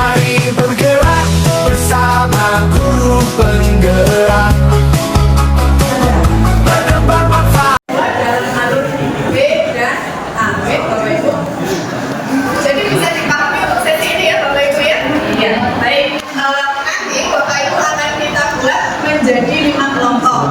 Mari bergerak bersama guru penggerak, menebar manfaat. Dalam alur B dan AB, Bapak Ibu. Jadi bisa dipahami untuk sesi ini ya, Bapak Ibu ya? Iya. Baik, nanti Bapak Ibu akan kita buat menjadi 5 kelompok.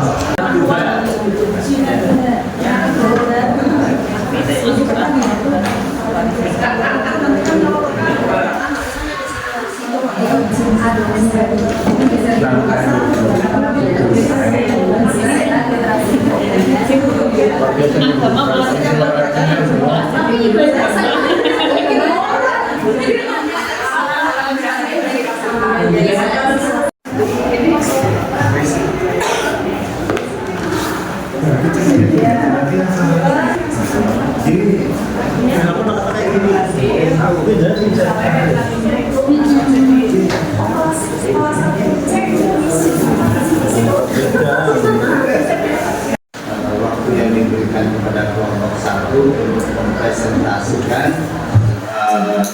Waktu yang diberikan kepada kelompok 1 untuk mempresentasikan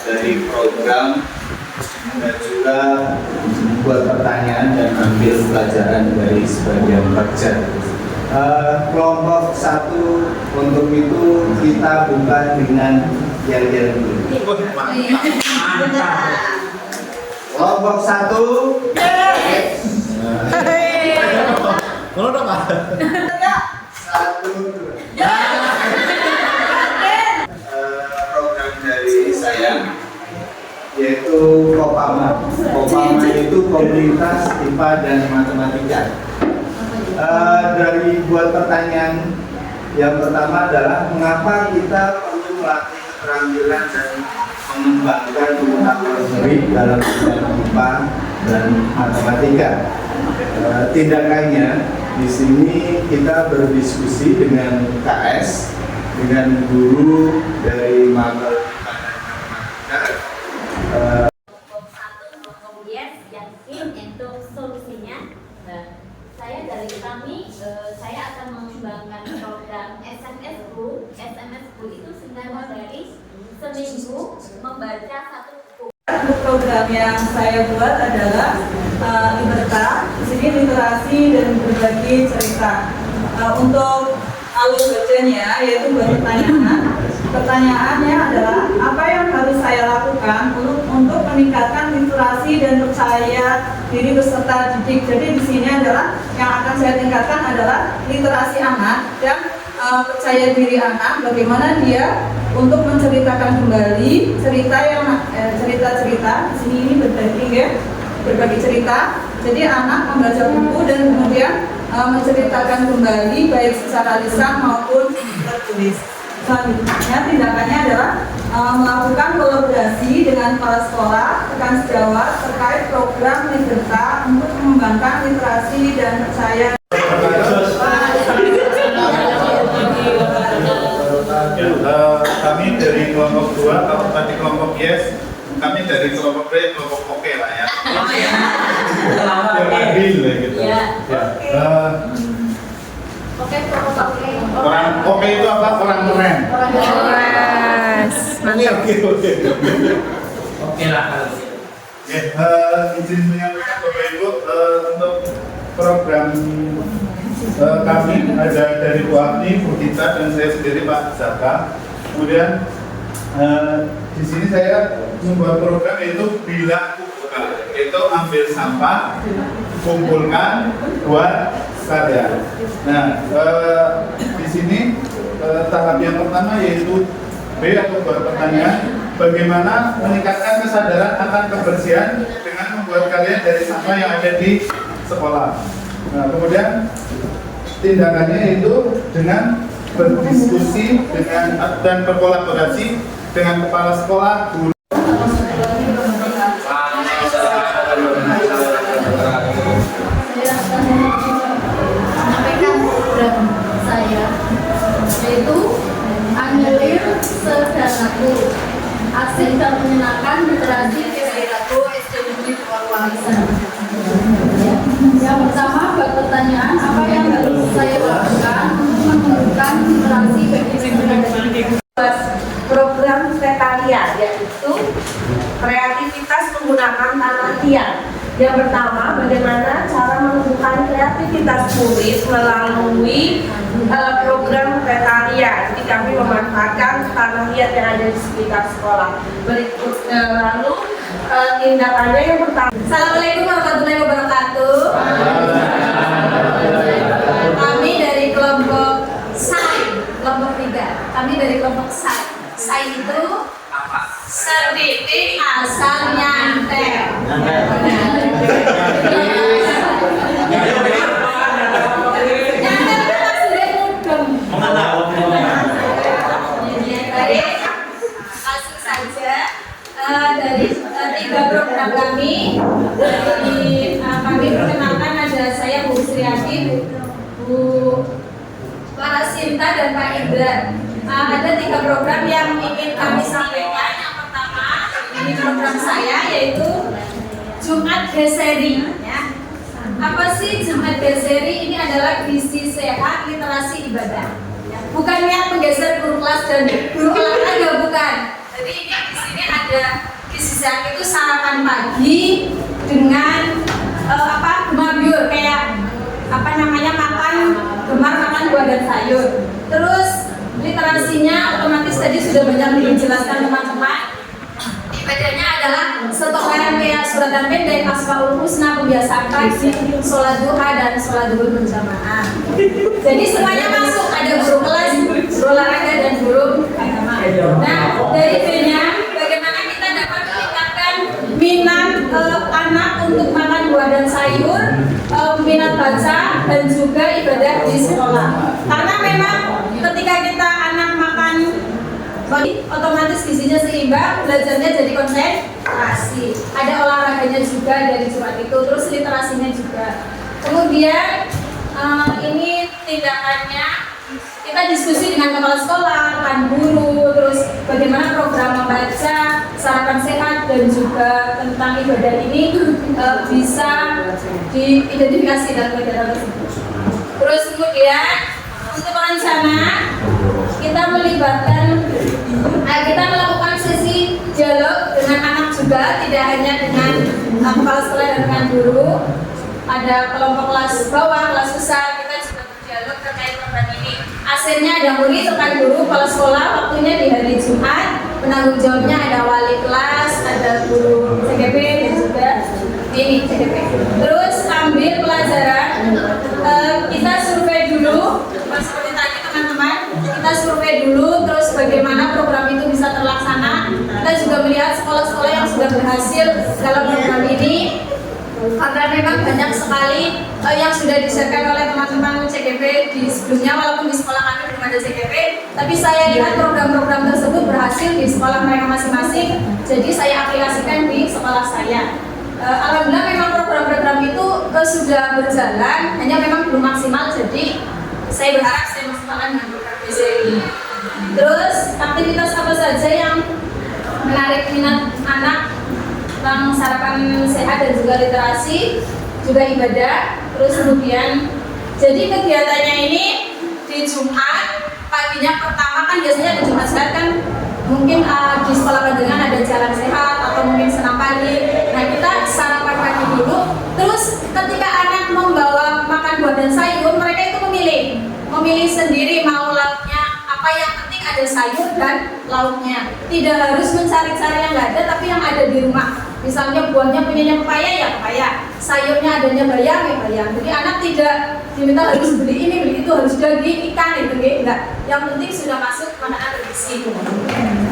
dari program dan juga buat pertanyaan dan ambil pelajaran dari sebagian kerja. Kelompok 1 untuk itu kita buka dengan yel-yel dulu. Kelompok 1. Kalau dong Pak. 1, 2. Program dari saya yaitu Kopama. Kopama itu komunitas IPA dan matematika. Dari buat pertanyaan yang pertama adalah mengapa kita perlu melatih keterampilan dan mengembangkan pengetahuan teori dalam bidang IPA dan matematika. Tindakannya di sini kita berdiskusi dengan KS, dengan guru dari Magang Matematika. Kemudian yang untuk solusinya, saya dari kami, saya akan mengembangkan program SMS School. SMS School itu sebenarnya dari seminggu membaca satu buku. Program yang saya buat adalah Liberta, di sini literasi dan berbagi cerita. Untuk alur bacanya yaitu buat pertanyaan. Pertanyaannya adalah apa yang harus saya lakukan untuk meningkatkan literasi dan percaya diri peserta didik. Jadi di sini adalah yang akan saya tingkatkan adalah literasi anak dan percaya diri anak. Bagaimana dia untuk menceritakan kembali cerita-cerita. Di sini ini berbagi ya, berbagi cerita. Jadi anak membaca buku dan kemudian menceritakan kembali baik secara lisan maupun tertulis. Selanjutnya tindakannya adalah melakukan kolaborasi dengan kepala sekolah rekan sejawat terkait program Liberta untuk mengembangkan literasi dan percaya. Kami dari kelompok 2, kalau tadi kelompok yes, kami dari kelompok B, kelompok oke lah ya. Yang adil lah gitu. Oke, kelompok oke. Orang oke itu apa? Orang keren. Oke. Oke lah. Izin menyampaikan Bapak Ibu untuk program kami ada dari Bu Abdi, Bu Gita, dan saya sendiri Pak Zaka. Kemudian di sini saya membuat program yaitu bilah kumpulkan, yaitu ambil sampah, kumpulkan, buat karya. Nah, di sini tahap yang pertama yaitu B atau buat pertanyaan, bagaimana meningkatkan kesadaran akan kebersihan dengan membuat karya dari sampah yang ada di sekolah. Nah, kemudian tindakannya yaitu dengan berdiskusi dengan dan berkolaborasi dengan kepala sekolah, guru. Sampaikan program saya yaitu Angelir Sedanaku, asik dan menyenangkan literasi perilaku SD Negeri Purwakarta. Yang pertama buat pertanyaan, apa yang harus saya lakukan untuk menumbuhkan literasi bagi generasi? Program Sekalia, yaitu kreativitas menggunakan tanah liat. Yang pertama, bagaimana cara menumbuhkan kreativitas murid melalui program Petaria. Jadi kami memanfaatkan tanah liat yang ada di sekitar sekolah. Berikut lalu tindakannya yang pertama. Assalamualaikum warahmatullahi wabarakatuh. Kami dari kelompok SAI, kelompok 3. Kami dari kelompok SAI. SAI itu sedikit asal nyantel. Nyantel itu maksudnya mudeng. Baik, langsung saja dari 3 program kami. Kami perkenalkan ada saya Bu Sriati, Bu Parasinta dan Pak Indra. Ada 3 program yang ingin kami sampaikan. Yang pertama, ini program saya yaitu Jumat Geseri. Ya. Apa sih Jumat Geseri? Ini adalah gizi sehat, literasi ibadah. Ya. Bukan niat menggeser guru kelas dan guru olahraga, bukan. Jadi ini di sini ada gizi sehat itu sarapan pagi dengan gemabyur kayak makan buah dan sayur. Terus literasinya otomatis tadi sudah banyak dijelaskan teman-teman. Ibadahnya adalah setoran kayak surat dan pendek, asmaul husna, pembiasaan pagi, sholat duha dan sholat duhur berjamaah. Jadi semuanya masuk, ada guru kelas, guru olahraga dan guru agama. Nah, dari B-nya bagaimana kita dapat meningkatkan minat anak untuk makan buah dan sayur, minat baca dan juga ibadah di sekolah. Karena memang ketika kita anak makan otomatis gizinya seimbang, belajarnya jadi konsentrasi. Ada olahraganya juga dari Jumat itu, terus literasinya juga. Kemudian ini tindakannya kita diskusi dengan kepala sekolah, rekan guru, terus bagaimana program membaca, sarapan sehat dan juga tentang ibadah ini bisa diidentifikasi dalam kegiatan tersebut. Terus kemudian untuk rencana kita melakukan sesi dialog dengan anak juga, tidak hanya dengan kepala sekolah dan dengan guru. Ada kelompok kelas bawah, kelas besar, kita juga berdialog terkait program ini. Hasilnya ada murid, rekan guru, kepala sekolah, waktunya di hari Jumat. Penanggung jawabnya ada wali kelas, ada guru CGP dan juga ini CGP. Terus ambil pelajaran, kita survei dulu, seperti tadi teman-teman, kita survei dulu, terus bagaimana program itu bisa terlaksana. Kita juga melihat sekolah-sekolah yang sudah berhasil dalam program ini, karena memang banyak sekali yang sudah disiapkan oleh teman-teman CGP di sebelumnya, walaupun di sekolah kami belum ada CGP, tapi saya lihat program-program tersebut berhasil di sekolah mereka masing-masing, jadi saya aplikasikan di sekolah saya. Alhamdulillah memang program-program itu sudah berjalan, hanya memang belum maksimal, jadi saya berharap saya maksimalkan dengan program BCI. Terus aktivitas apa saja yang menarik minat anak tentang sarapan sehat dan juga literasi, juga ibadah. Terus kemudian jadi kegiatannya ini di Jumat paginya pertama kan biasanya di Jumat sehat kan mungkin di sekolah panjangan ada jalan sehat atau mungkin senam pagi. Nah kita sarapan pagi dulu. Terus ketika anak membawa makan buah dan sayur, mereka itu memilih sendiri mau lauknya apa, yang penting ada sayur dan lauknya. Tidak harus mencari-cari yang nggak ada, tapi yang ada di rumah. Misalnya buahnya punyanya pepaya ya pepaya, sayurnya adanya bayam ya bayam. Jadi anak tidak diminta harus beli ini beli itu, harus daging ikan itu enggak. Yang penting sudah masuk makanan bergizi.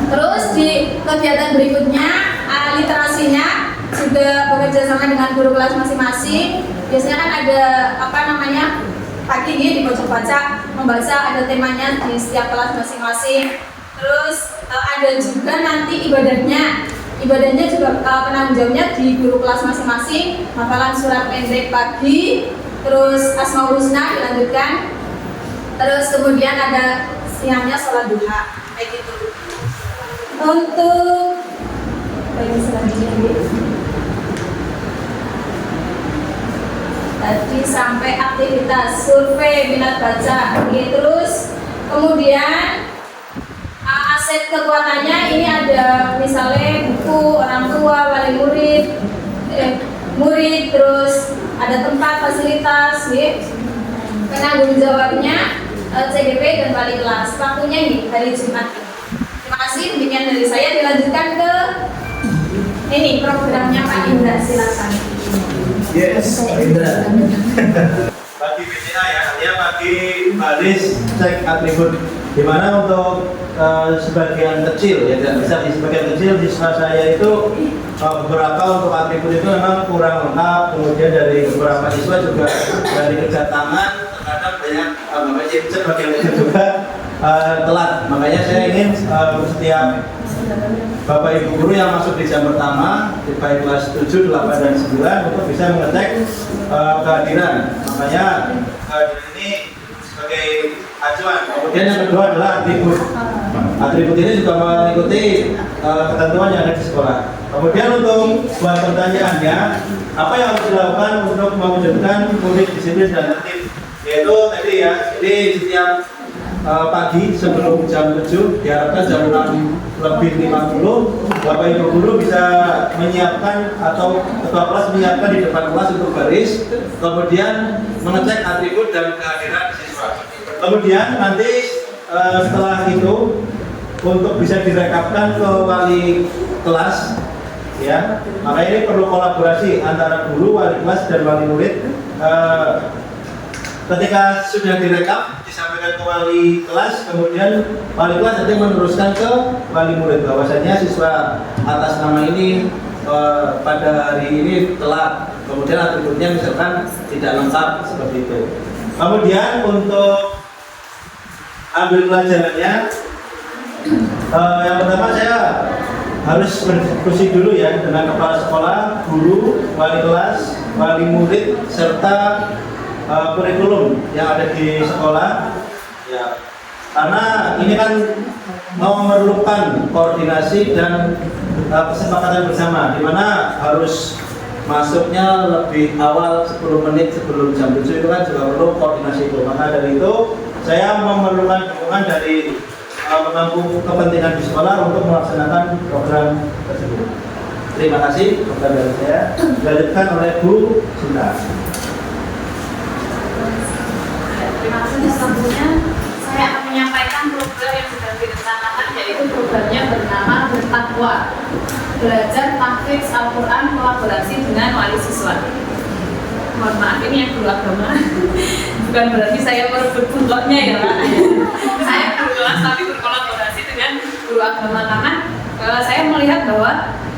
Terus di kegiatan berikutnya literasinya juga bekerja sama dengan guru kelas masing-masing. Biasanya kan ada pagi ini di pojok baca membaca, ada temanya di setiap kelas masing-masing. Terus ada juga nanti ibadahnya juga penanggung jawabnya di guru kelas masing-masing. Hafalan surat pendek pagi, terus asmaul husna dilanjutkan, terus kemudian ada siangnya sholat duha kayak gitu. Untuk bagian selanjutnya tadi sampai aktivitas survei minat baca, terus kemudian aset kekuatannya ini ada misalnya buku ibu, orang tua, wali murid, murid, terus ada tempat fasilitas, penanggung jawabnya CGP dan wali kelas. Waktunya ini hari Jumat. Terima kasih. Demikian dari saya. Dilanjutkan ke ini programnya Pak Indra, silakan. Yes, Pak Indra. Bagi BCA ya, artinya bagi baris cek atribut. Dimana untuk sebagian kecil ya, tidak bisa di sebagian kecil siswa saya itu beberapa untuk atribut itu memang kurang lengkap. Kemudian dari beberapa siswa juga dari kerja tangan terkadang banyak sebagian kecil juga telat. Makanya saya ingin setiap Bapak Ibu guru yang masuk di jam pertama, baik kelas 7, 8, dan 9 untuk bisa mengecek kehadiran. Makanya kehadiran ini sebagai acuan. Kemudian yang kedua adalah atribut. Atribut ini juga mengikuti ketentuan yang ada di sekolah. Kemudian untuk buat pertanyaannya, apa yang harus dilakukan untuk mewujudkan murid disiplin dan tertib? Yaitu tadi ya, jadi setiap pagi sebelum jam 7 diharapkan jam 6:50 Bapak Ibu guru bisa menyiapkan atau ketua kelas menyiapkan di depan kelas untuk baris, kemudian mengecek atribut dan kehadiran siswa. Kemudian nanti setelah itu untuk bisa direkapkan ke wali kelas ya, maka ini perlu kolaborasi antara guru, wali kelas, dan wali murid. Ketika sudah direkap disampaikan ke wali kelas, kemudian wali kelas nanti meneruskan ke wali murid bahwasanya siswa atas nama ini pada hari ini telat, kemudian atributnya misalkan tidak lengkap seperti itu. Kemudian untuk ambil pelajarannya, yang pertama saya harus berdiskusi dulu ya dengan kepala sekolah, guru, wali kelas, wali murid, serta kurikulum yang ada di sekolah ya, karena ini kan memerlukan koordinasi dan kesepakatan bersama, di mana harus masuknya lebih awal 10 menit sebelum jam 7 itu kan juga perlu koordinasi itu. Maka dari itu saya memerlukan dukungan dari pemangku kepentingan di sekolah untuk melaksanakan program tersebut. Terima kasih kepada dari saya. Dilanjutkan oleh Bu Sinta. Terima kasih. Selanjutnya saya akan menyampaikan program yang sedang direncanakan, yaitu programnya bernama Bertakwa, belajar tahfidz Al-Quran kolaborasi dengan wali siswa. Mohon maaf, ini yang guru agama. Bukan berarti saya merebut bungkotnya ya Pak. Saya guru kelas tapi berkolaborasi dengan guru agama, karena saya melihat bahwa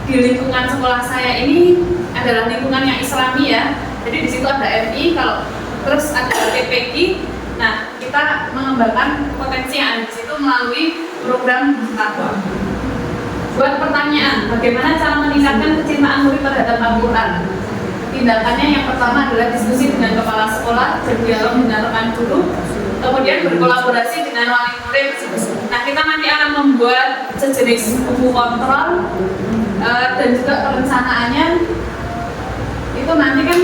di lingkungan sekolah saya ini adalah lingkungan yang Islami ya. Jadi di situ ada MI, kalau terus ada PPG. Nah, kita mengembangkan potensi yang ada di situ melalui program Bertakwa. Buat pertanyaan, bagaimana cara meningkatkan kecintaan murid terhadap Al-Quran? Tindakannya yang pertama adalah diskusi dengan kepala sekolah, berdialog dengan rekan guru, kemudian berkolaborasi dengan wali murid. Nah, kita nanti akan membuat sejenis buku kontrol dan juga perencanaannya itu nanti kan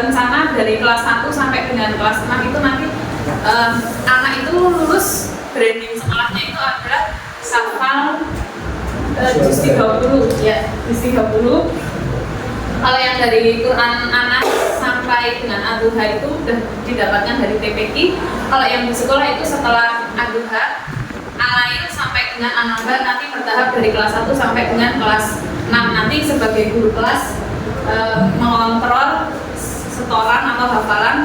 rencana dari kelas 1 sampai dengan kelas 6 itu nanti anak itu lulus branding sekolahnya itu adalah hafal juz 30 ya, juz 30. Kalau yang dari Quran anak sampai dengan Ad-Duha itu sudah didapatkan dari TPQ. Kalau yang di sekolah itu setelah Ad-Duha, Al-Lail sampai dengan An-Naba nanti bertahap dari kelas 1 sampai dengan kelas 6. Nanti sebagai guru kelas mengontrol setoran atau hafalan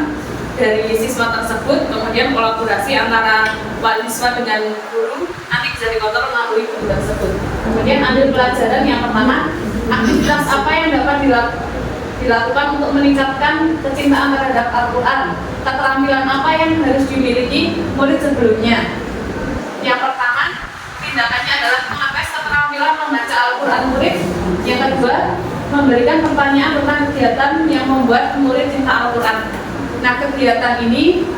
dari siswa tersebut, kemudian kolaborasi antara wali siswa dengan guru nanti bisa dikontrol melalui buku tersebut. Kemudian ambil pelajaran yang pertama, aktivitas apa yang dapat dilakukan untuk meningkatkan kecintaan terhadap Al-Quran, keterampilan apa yang harus dimiliki murid sebelumnya. Yang pertama, tindakannya adalah mengetes keterampilan membaca Al-Quran murid. Yang kedua, memberikan pertanyaan tentang kegiatan yang membuat murid cinta Al-Quran. Nah, kegiatan ini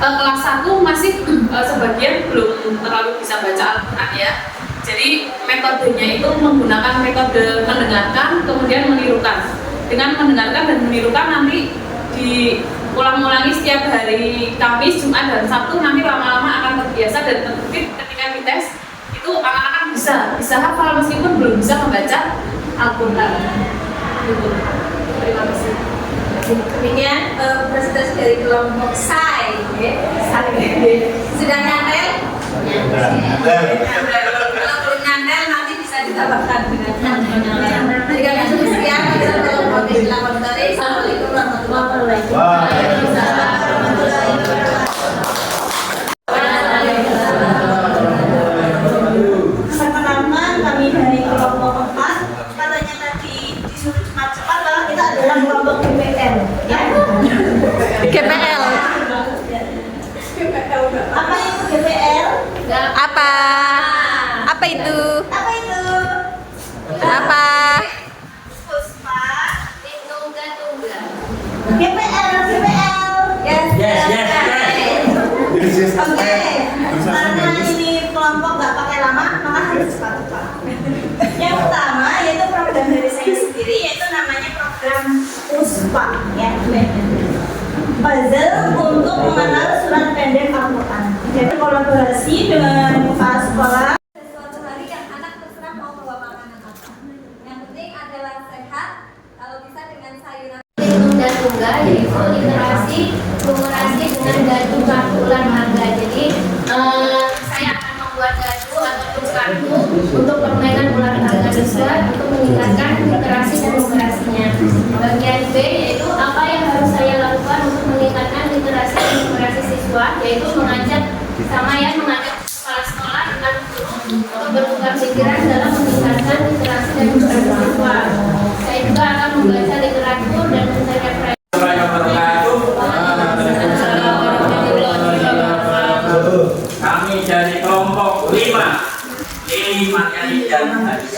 kelas 1 masih sebagian belum terlalu bisa baca Al-Quran ya. Jadi metodenya itu menggunakan metode mendengarkan kemudian menirukan. Dengan mendengarkan dan menirukan nanti diulang-ulangi setiap hari Kamis, Jumat, dan Sabtu, nanti lama-lama akan terbiasa dan tertib. Ketika dites itu anak-anak bisa hafal meskipun belum bisa membaca Al-Quran. Gitu. Terima kasih. Demikian presentasi dari kelompok SAI. Sudah nyantel? Kalau belum nyantel nanti bisa ditambahkan dengan nyantel. Jika masuk sekian, kita kelompok di laboratori. Assalamualaikum warahmatullahi wabarakatuh. Perkenalkan, kami dari kelompok 4. Katanya tadi disuruh cepat-cepat, kalau kita adalah kelompok GPL. Ya. GPL. Apa itu GPL? Apa? Apa itu? Apa itu? Apa? Puspa. Tungga-tungga. GPL. Yes. Oke. Karena ini kelompok nggak pakai lama, maka harus cepat-cepat. Yang pertama yaitu program dari saya sendiri, yaitu namanya program Puspa. Ya. Puzzle untuk mengenal surat pendek Al-Quran. Jadi kolaborasi dengan kepala sekolah. Suatu hari yang anak terserah mau bawa makanan apa. Yang penting adalah sehat, kalau bisa dengan sayuran. Tungga-tungga yaitu literasi numerasi dengan gadu kartu ulang harga. Jadi saya akan membuat gadu atau kartu untuk permainan ulang harga tersebut untuk meningkatkan literasi dan numerasinya. Bagian B yaitu apa yang harus saya lakukan untuk meningkatkan literasi dan numerasi siswa, yaitu mengajak kepala sekolah dengan guru untuk bertukar pikiran dalam meningkatkan literasi dan numerasi siswa. Saya juga akan membaca literatur dan mencari referensi. Kami dari kelompok 5 Lili Mariani dan Haris.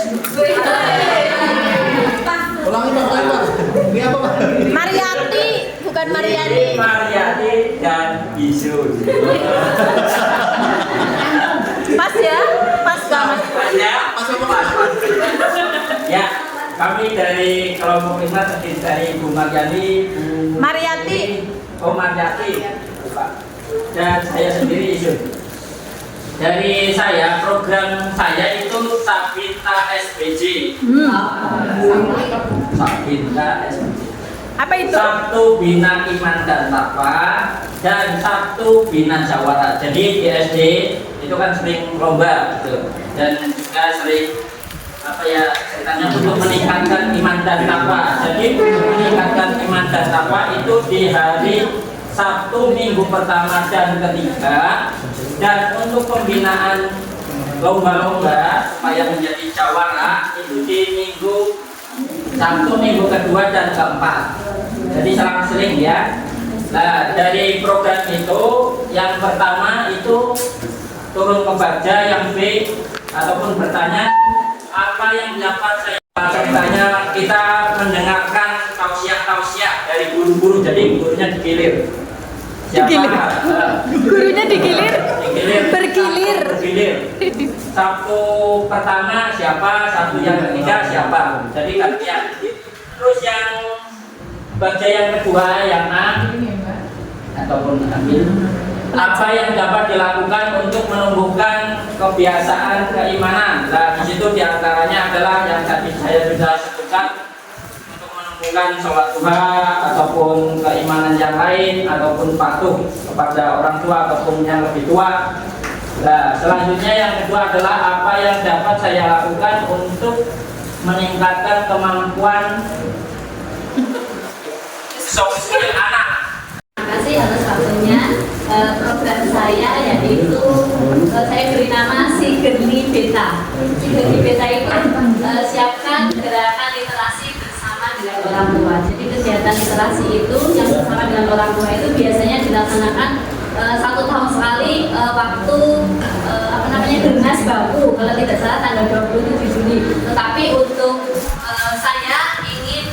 Ulangi Pak. Ini apa Pak? Mariati, bukan Mariani. Lili Mariani dan Bisu. Pas ya? Pas banget. Pas. Ya, kami dari kelompok 5 terdiri dari Bu Mariani, Bu Mariati. Mariati, Pak. Dan saya sendiri Isun. Dari saya, program saya itu Sabita SBJ. Sabita SBJ. Apa itu? Sabtu Bina Iman dan Takwa dan Sabtu Bina Jawara. Jadi di SD itu kan sering lomba gitu. Dan juga sering ceritanya untuk meningkatkan iman dan takwa. Jadi untuk meningkatkan iman dan takwa itu di hari Sabtu minggu pertama dan ketiga, dan untuk pembinaan lomba-lomba supaya menjadi jawara itu di Sabtu minggu kedua dan keempat. Jadi selang-seling ya. Nah, dari program itu yang pertama itu turun ke baja, yang B ataupun bertanya apa yang dapat saya. Ceritanya kita mendengarkan tausiah dari guru-guru, jadi gurunya digilir. Gurunya digilir? Bergilir. Sabtu pertama siapa, Sabtu yang ketiga siapa. Jadi gantian. Terus yang bagian yang kedua yang A ataupun ambil apa yang dapat dilakukan untuk menumbuhkan kebiasaan keimanan. Nah, di situ diantaranya adalah yang tadi saya sudah sebutkan, untuk menumbuhkan sholat duha ataupun keimanan yang lain ataupun patuh kepada orang tua ataupun yang lebih tua. Nah, selanjutnya yang kedua adalah apa yang dapat saya lakukan untuk meningkatkan kemampuan soft skill anak. Terima kasih atas waktunya. Program saya yaitu saya beri nama Sigerli Beta. Sigerli Beta itu siapkan gerakan literasi bersama dengan orang tua. Jadi kegiatan literasi itu yang bersama dengan orang tua itu biasanya dilaksanakan 1 tahun sekali waktu Gernas Baku kalau tidak salah tanggal 27 Juni. Tetapi untuk saya ingin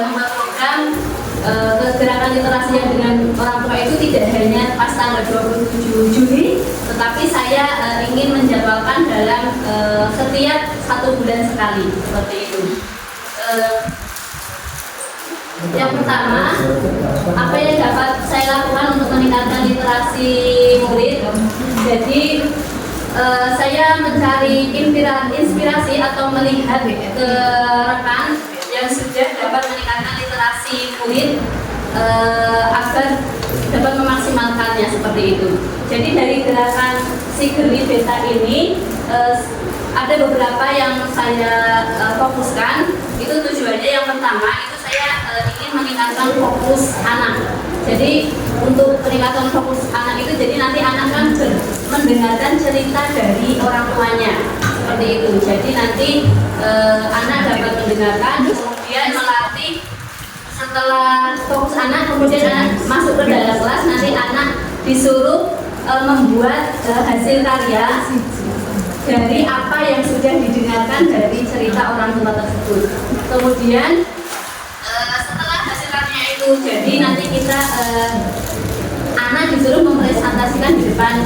membuat program gerakan literasi yang dengan orang tua itu tidak hanya pas tanggal 27 Juni, tetapi saya ingin menjadwalkan dalam setiap 1 bulan sekali, seperti itu. Yang pertama, apa yang dapat saya lakukan untuk meningkatkan literasi murid? Jadi saya mencari inspirasi atau melihat ke rekan yang sudah dapat meningkatkan literasi murid agar dapat memaksimalkannya seperti itu. Jadi dari gerakan Sigeli Beta ini ada beberapa yang saya fokuskan. Itu tujuannya yang pertama itu saya ingin meningkatkan fokus anak. Jadi untuk peningkatan fokus anak itu, jadi nanti anak kan mendengarkan cerita dari orang tuanya seperti itu. Jadi nanti anak dapat mendengarkan, kemudian melatih. Setelah fokus anak, kemudian anak masuk ke dalam kelas, nanti anak disuruh membuat hasil karya dari apa yang sudah didengarkan dari cerita orang tua tersebut. Kemudian setelah hasil karya itu jadi, nanti kita anak disuruh mempresentasikan di depan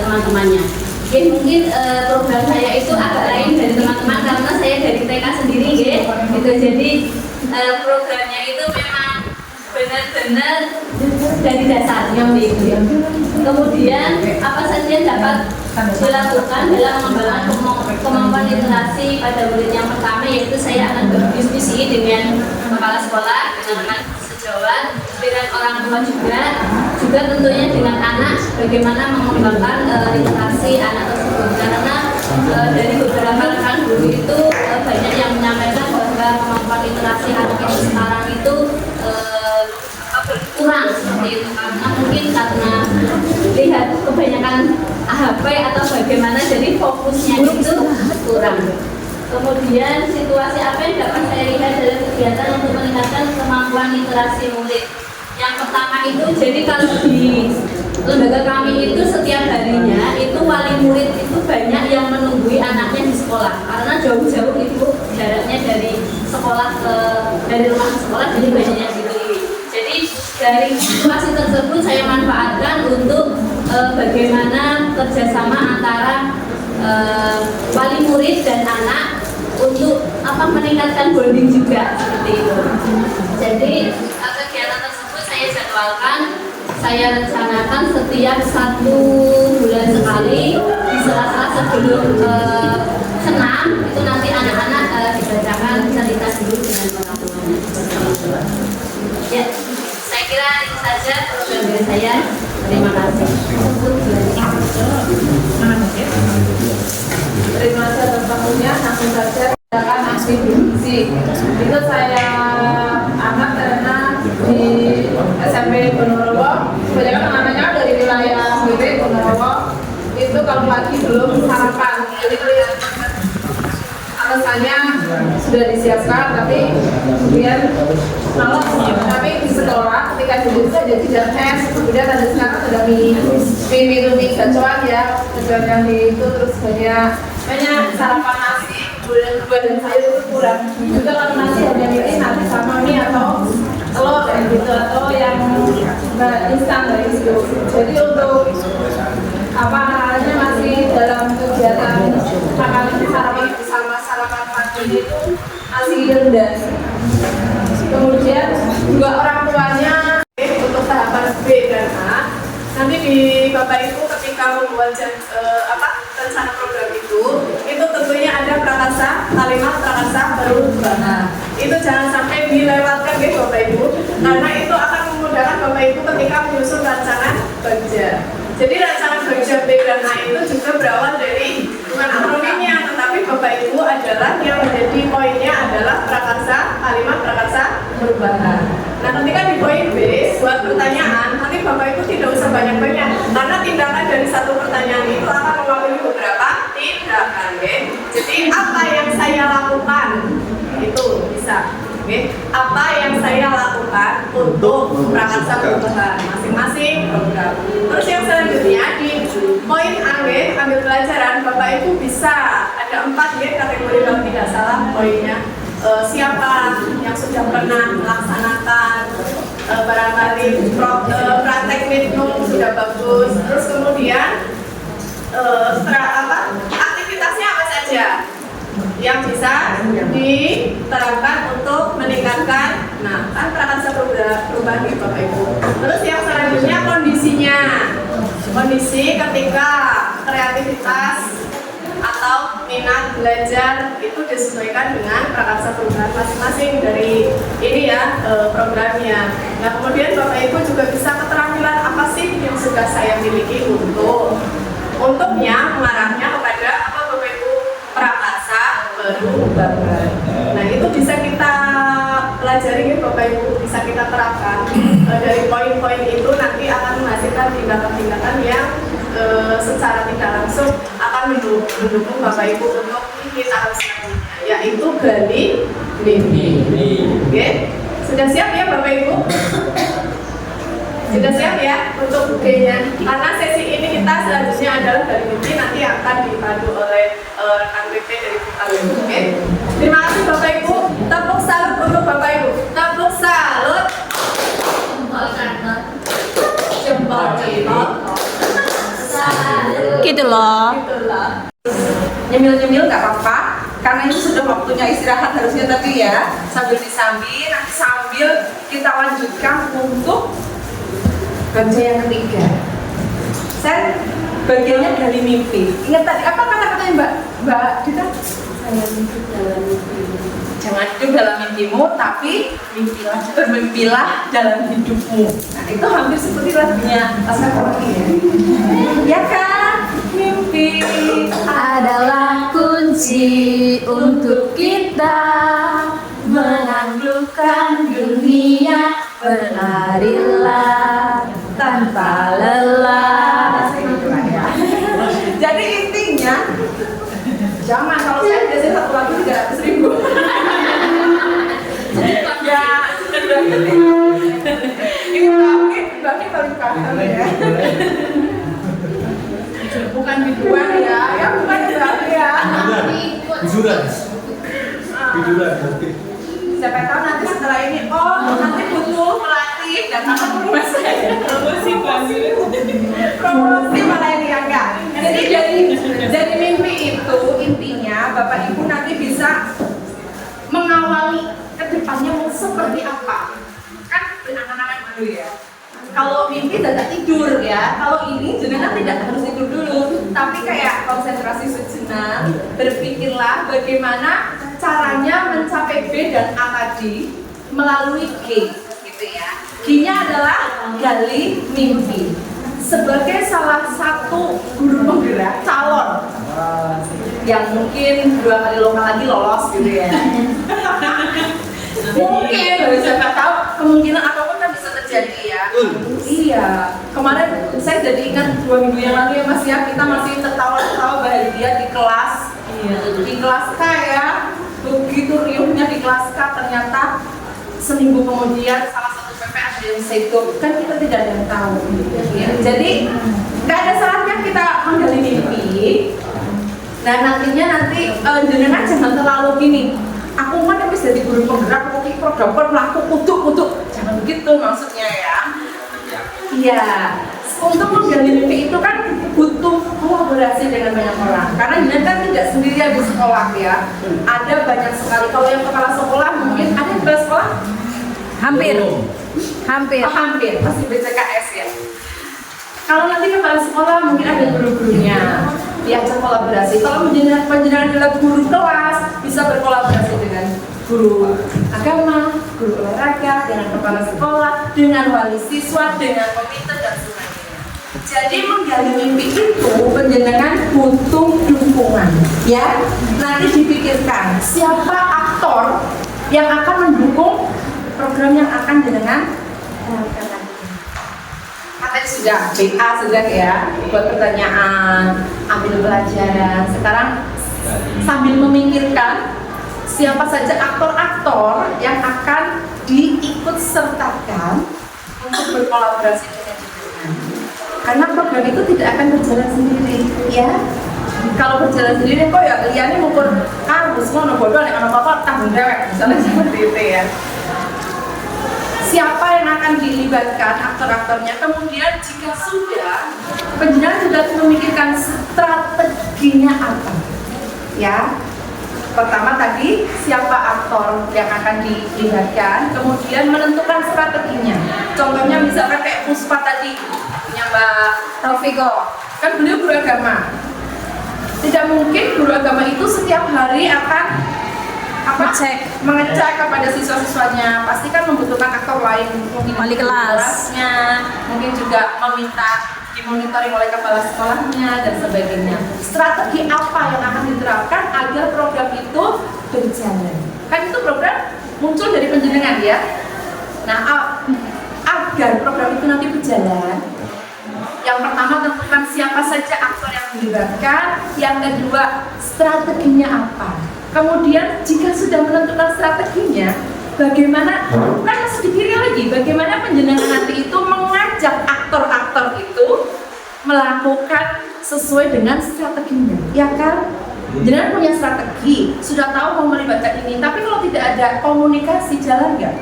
teman-temannya. Oke, mungkin program saya itu agak lain dari teman-teman karena saya dari TK sendiri, gitu. Jadi programnya itu memang benar-benar dari dasarnya gitu ya. Kemudian apa saja yang dapat dilakukan dalam mengembangkan kemampuan literasi pada murid yang pertama, yaitu saya akan berdiskusi dengan kepala sekolah, dengan teman sejawat, dengan orang tua juga tentunya dengan anak, bagaimana mengembangkan literasi anak tersebut. Karena dari beberapa rekan guru itu banyak yang menyampaikan bahwa kemampuan literasi anak itu sekarang itu berkurang seperti itu, karena mungkin karena lihat kebanyakan HP atau bagaimana, jadi fokusnya itu kurang. Kemudian situasi apa yang dapat saya lihat dalam kegiatan untuk meningkatkan kemampuan literasi murid. Yang pertama itu, jadi kalau di lembaga kami itu setiap harinya itu wali murid itu banyak yang menunggui anaknya di sekolah, karena jauh-jauh itu jaraknya dari sekolah dari rumah ke sekolah, jadi banyak yang gitu. Jadi dari situasi tersebut saya manfaatkan untuk bagaimana kerjasama antara wali murid dan anak untuk meningkatkan bonding juga seperti itu. Jadi kegiatan tersebut saya jadwalkan, saya rencanakan setiap 1 bulan sekali di sela-sela sebelum senam itu nanti anak-anak dibacakan cerita dulu dengan orang tuanya. Ya, saya kira itu saja program dari saya. Terima kasih. Terima kasih atas waktunya. Langsung saja silakan aktivitas. Itu saya amat karena di SMP Ponorogo, kebanyakan anak-anaknya dari wilayah sendiri Ponorogo itu kalau pagi belum sarapan. Jadi alasannya sudah disiapkan, tapi kemudian malam, tapi di sekolah ketika duduk saja tidak tes, kemudian ada sekarang ada mie gacoan ya, gacoan yang itu, terus banyak sarapan nasi, buah dan sayur itu kurang. Juga kalau nasi hanya milih nasi sama mie atau telur kayak gitu, atau yang instan dari situ. Jadi untuk halnya masih dalam kegiatan makan sarapan bersama sarapan pagi itu masih rendah. Kemudian juga orang tuanya untuk tahapan B dan A, nanti di Bapak Ibu ketika membuat rencana program itu tentunya ada prakarsa, kalimat prakarsa perubahan. Itu jangan sampai dilewatkan Bapak Ibu, karena itu akan memudahkan Bapak Ibu ketika menyusun rancangan kerja. Jadi rancangan kerja B dan A itu juga berawal dari bukan akroninya, tetapi Bapak Ibu adalah yang menjadi poinnya adalah prakarsa, kalimat prakarsa perubahan. Nah, ketika di poin B buat pertanyaan, nanti Bapak Ibu tidak usah banyak-banyak, karena tindakan dari satu pertanyaan itu akan mewakili beberapa tindakan. Jadi apa yang saya lakukan itu bisa. Apa yang saya lakukan untuk prakarsa perubahan masing-masing program. Terus yang selanjutnya di poin A, ambil pelajaran, Bapak Ibu bisa ada 4 kategori kalau tidak salah poinnya. Siapa yang sudah pernah melaksanakan barangkali praktek minum sudah bagus. Terus kemudian aktivitasnya apa saja yang bisa diterapkan untuk meningkatkan prakarsa perubahan di Bapak Ibu. Terus yang selanjutnya kondisinya, kondisi ketika kreativitas atau minat belajar itu disesuaikan dengan prakarsa perubahan masing-masing dari ini ya programnya. Nah kemudian Bapak Ibu juga bisa keterampilan apa sih yang sudah saya miliki untuknya mengarahnya kepada apa Bapak Ibu prakarsa perubahan. Nah itu bisa kita pelajari ya Bapak Ibu, bisa kita terapkan dari poin-poin itu nanti akan menghasilkan tindakan-tindakan yang secara tidak langsung akan mendukung Bapak Ibu untuk ini tahap selanjutnya, yaitu gali mimpi. Oke, sudah siap ya Bapak Ibu? Sudah siap ya untuk B-nya? Karena sesi ini kita selanjutnya adalah gali mimpi, nanti akan dipandu oleh rekan BP dari kita. Oke, terima kasih Bapak Ibu. Tepuk salut untuk Bapak Ibu. Tepuk salut. Jempol. Gitu loh. Nyemil-nyemil nggak apa-apa, karena ini sudah waktunya istirahat harusnya tadi ya. Sambil disambil, nanti sambil kita lanjutkan untuk bagian yang ketiga. Saya bagiannya dari mimpi. Ingat tadi apa kata-katanya Mbak Dita? Saya mimpi dalam mimpimu. Jangan hidup dalam mimpimu, tapi bermimpilah dalam hidupmu. Nah itu hampir seperti lagunya Laskar Pelangi ya. Ya kan? Mimpi Adalah kunci untuk kita menaklukkan dunia. Berlarilah tanpa lelah. Jadi intinya, jangan kalau saya biasanya satu lagu 300.000. Ya, ini bagi paling paham ya. Bukan biduan ya, bukan berarti ya. Biduran. Siapa tahu nanti setelah ini, nanti butuh pelatih dan apa rumah saya. Promosi malah ini ya enggak. Jadi mimpi itu intinya Bapak Ibu nanti bisa mengawali kedepannya mau seperti apa. Kan anak-anak dulu ya. Kalau mimpi tidak tidur ya, kalau ini jenengan tidak harus tidur dulu, tapi kayak konsentrasi sejenak, berpikirlah bagaimana caranya mencapai B dan A tadi melalui G, gitu ya. G-nya adalah gali mimpi. Sebagai salah satu guru penggerak calon yang mungkin 2 kali lokal lagi lolos gitu ya. Mungkin, siapa tahu kemungkinan apapun kan bisa terjadi ya. Iya, kemarin saya jadi ingat 2 minggu yang lalu ya Mas ya, kita masih tertawa-tertawa bahagia di kelas. Di kelas K ya, begitu riuhnya di kelas K, ternyata seminggu kemudian salah satu PP ada yang segok, kan kita tidak ada yang tahu ya. Jadi nggak ada salahnya kita menggali mimpi. Nah nanti jenengan jangan terlalu gini, aku kan habis jadi guru penggerak, aku program pelaku kutuk, jangan begitu maksudnya ya. Iya, untuk menggali mimpi itu kan butuh kolaborasi dengan banyak orang. Karena jenengan kan tidak sendirian di sekolah ya. Ada banyak sekali. Kalau yang kepala sekolah mungkin ada yang kepala sekolah? Hampir, masih BCKS ya. Kalau nanti kepala sekolah mungkin ada guru-gurunya, diajak kolaborasi. Kalau penjenengan adalah guru kelas, bisa berkolaborasi dengan guru agama, guru olahraga, dengan kepala sekolah, dengan wali siswa, dengan komite dan sebagainya. Jadi menggali mimpi itu penjenengan butuh dukungan, ya. Nanti dipikirkan siapa aktor yang akan mendukung program yang akan jenengan lakukan. Tadi sudah BA sudah ya, buat pertanyaan, ambil pelajaran. Sekarang sambil memikirkan siapa saja aktor-aktor yang akan diikut sertakan untuk berkolaborasi dengan jenengan. Karena program itu tidak akan berjalan sendiri, ya. Kalau berjalan sendiri kok ya liane ngukur harus ngono bodoh nek ana apa-apa tanggung dewek, misalnya seperti itu ya. Siapa yang akan dilibatkan aktor-aktornya, kemudian jika sudah, penjenengan sudah memikirkan strateginya apa, ya. Pertama tadi siapa aktor yang akan dilibatkan, kemudian menentukan strateginya. Contohnya misalkan kayak Puspa tadi punya Mbak Taufiko, Kan beliau guru agama. Tidak mungkin guru agama itu setiap hari akan mengecek kepada siswa-siswanya. Pasti kan membutuhkan aktor lain, mungkin wali kelasnya, mungkin juga meminta dimonitoring oleh kepala sekolahnya dan sebagainya. Strategi apa yang akan diterapkan agar program itu berjalan? Kan itu program muncul dari penjenengan ya. Nah, agar program itu nanti berjalan, yang pertama tentukan siapa saja aktor yang dilibatkan, yang kedua strateginya apa. Kemudian jika sudah menentukan strateginya, bagaimana, bukan masih dipilih lagi, bagaimana penjenengan nanti itu mengajak aktor-aktor itu melakukan sesuai dengan strateginya, ya kan? Jenengan punya strategi, sudah tahu mau melibatkan ini, tapi kalau tidak ada komunikasi, jalan nggak?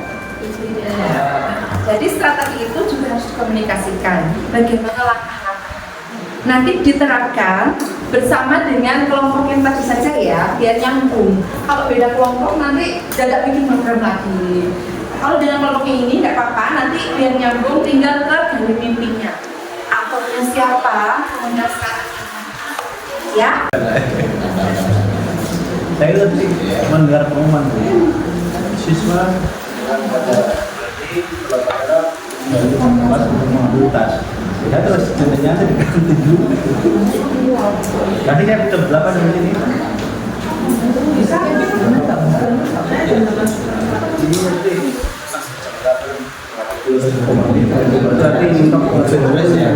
Jadi strategi itu juga harus dikomunikasikan. Bagaimana langkah-langkah nanti diterapkan bersama dengan kelompok yang tadi saja ya, biar nyambung. Kalau beda kelompok nanti tidak bikin program lagi. Kalau dengan kelompok ini nggak apa-apa, nanti biar nyambung, tinggal ke dari mimpinya. Aktornya siapa, kemudian strateginya. Ya. Saya tadi mendengar pengumuman siswa berarti kalau ada kelas untuk mengambil tas. Ya terus jenengan dikasih 7. Tadi saya jam 8 di sini. Bisa. Berarti untuk proses ya.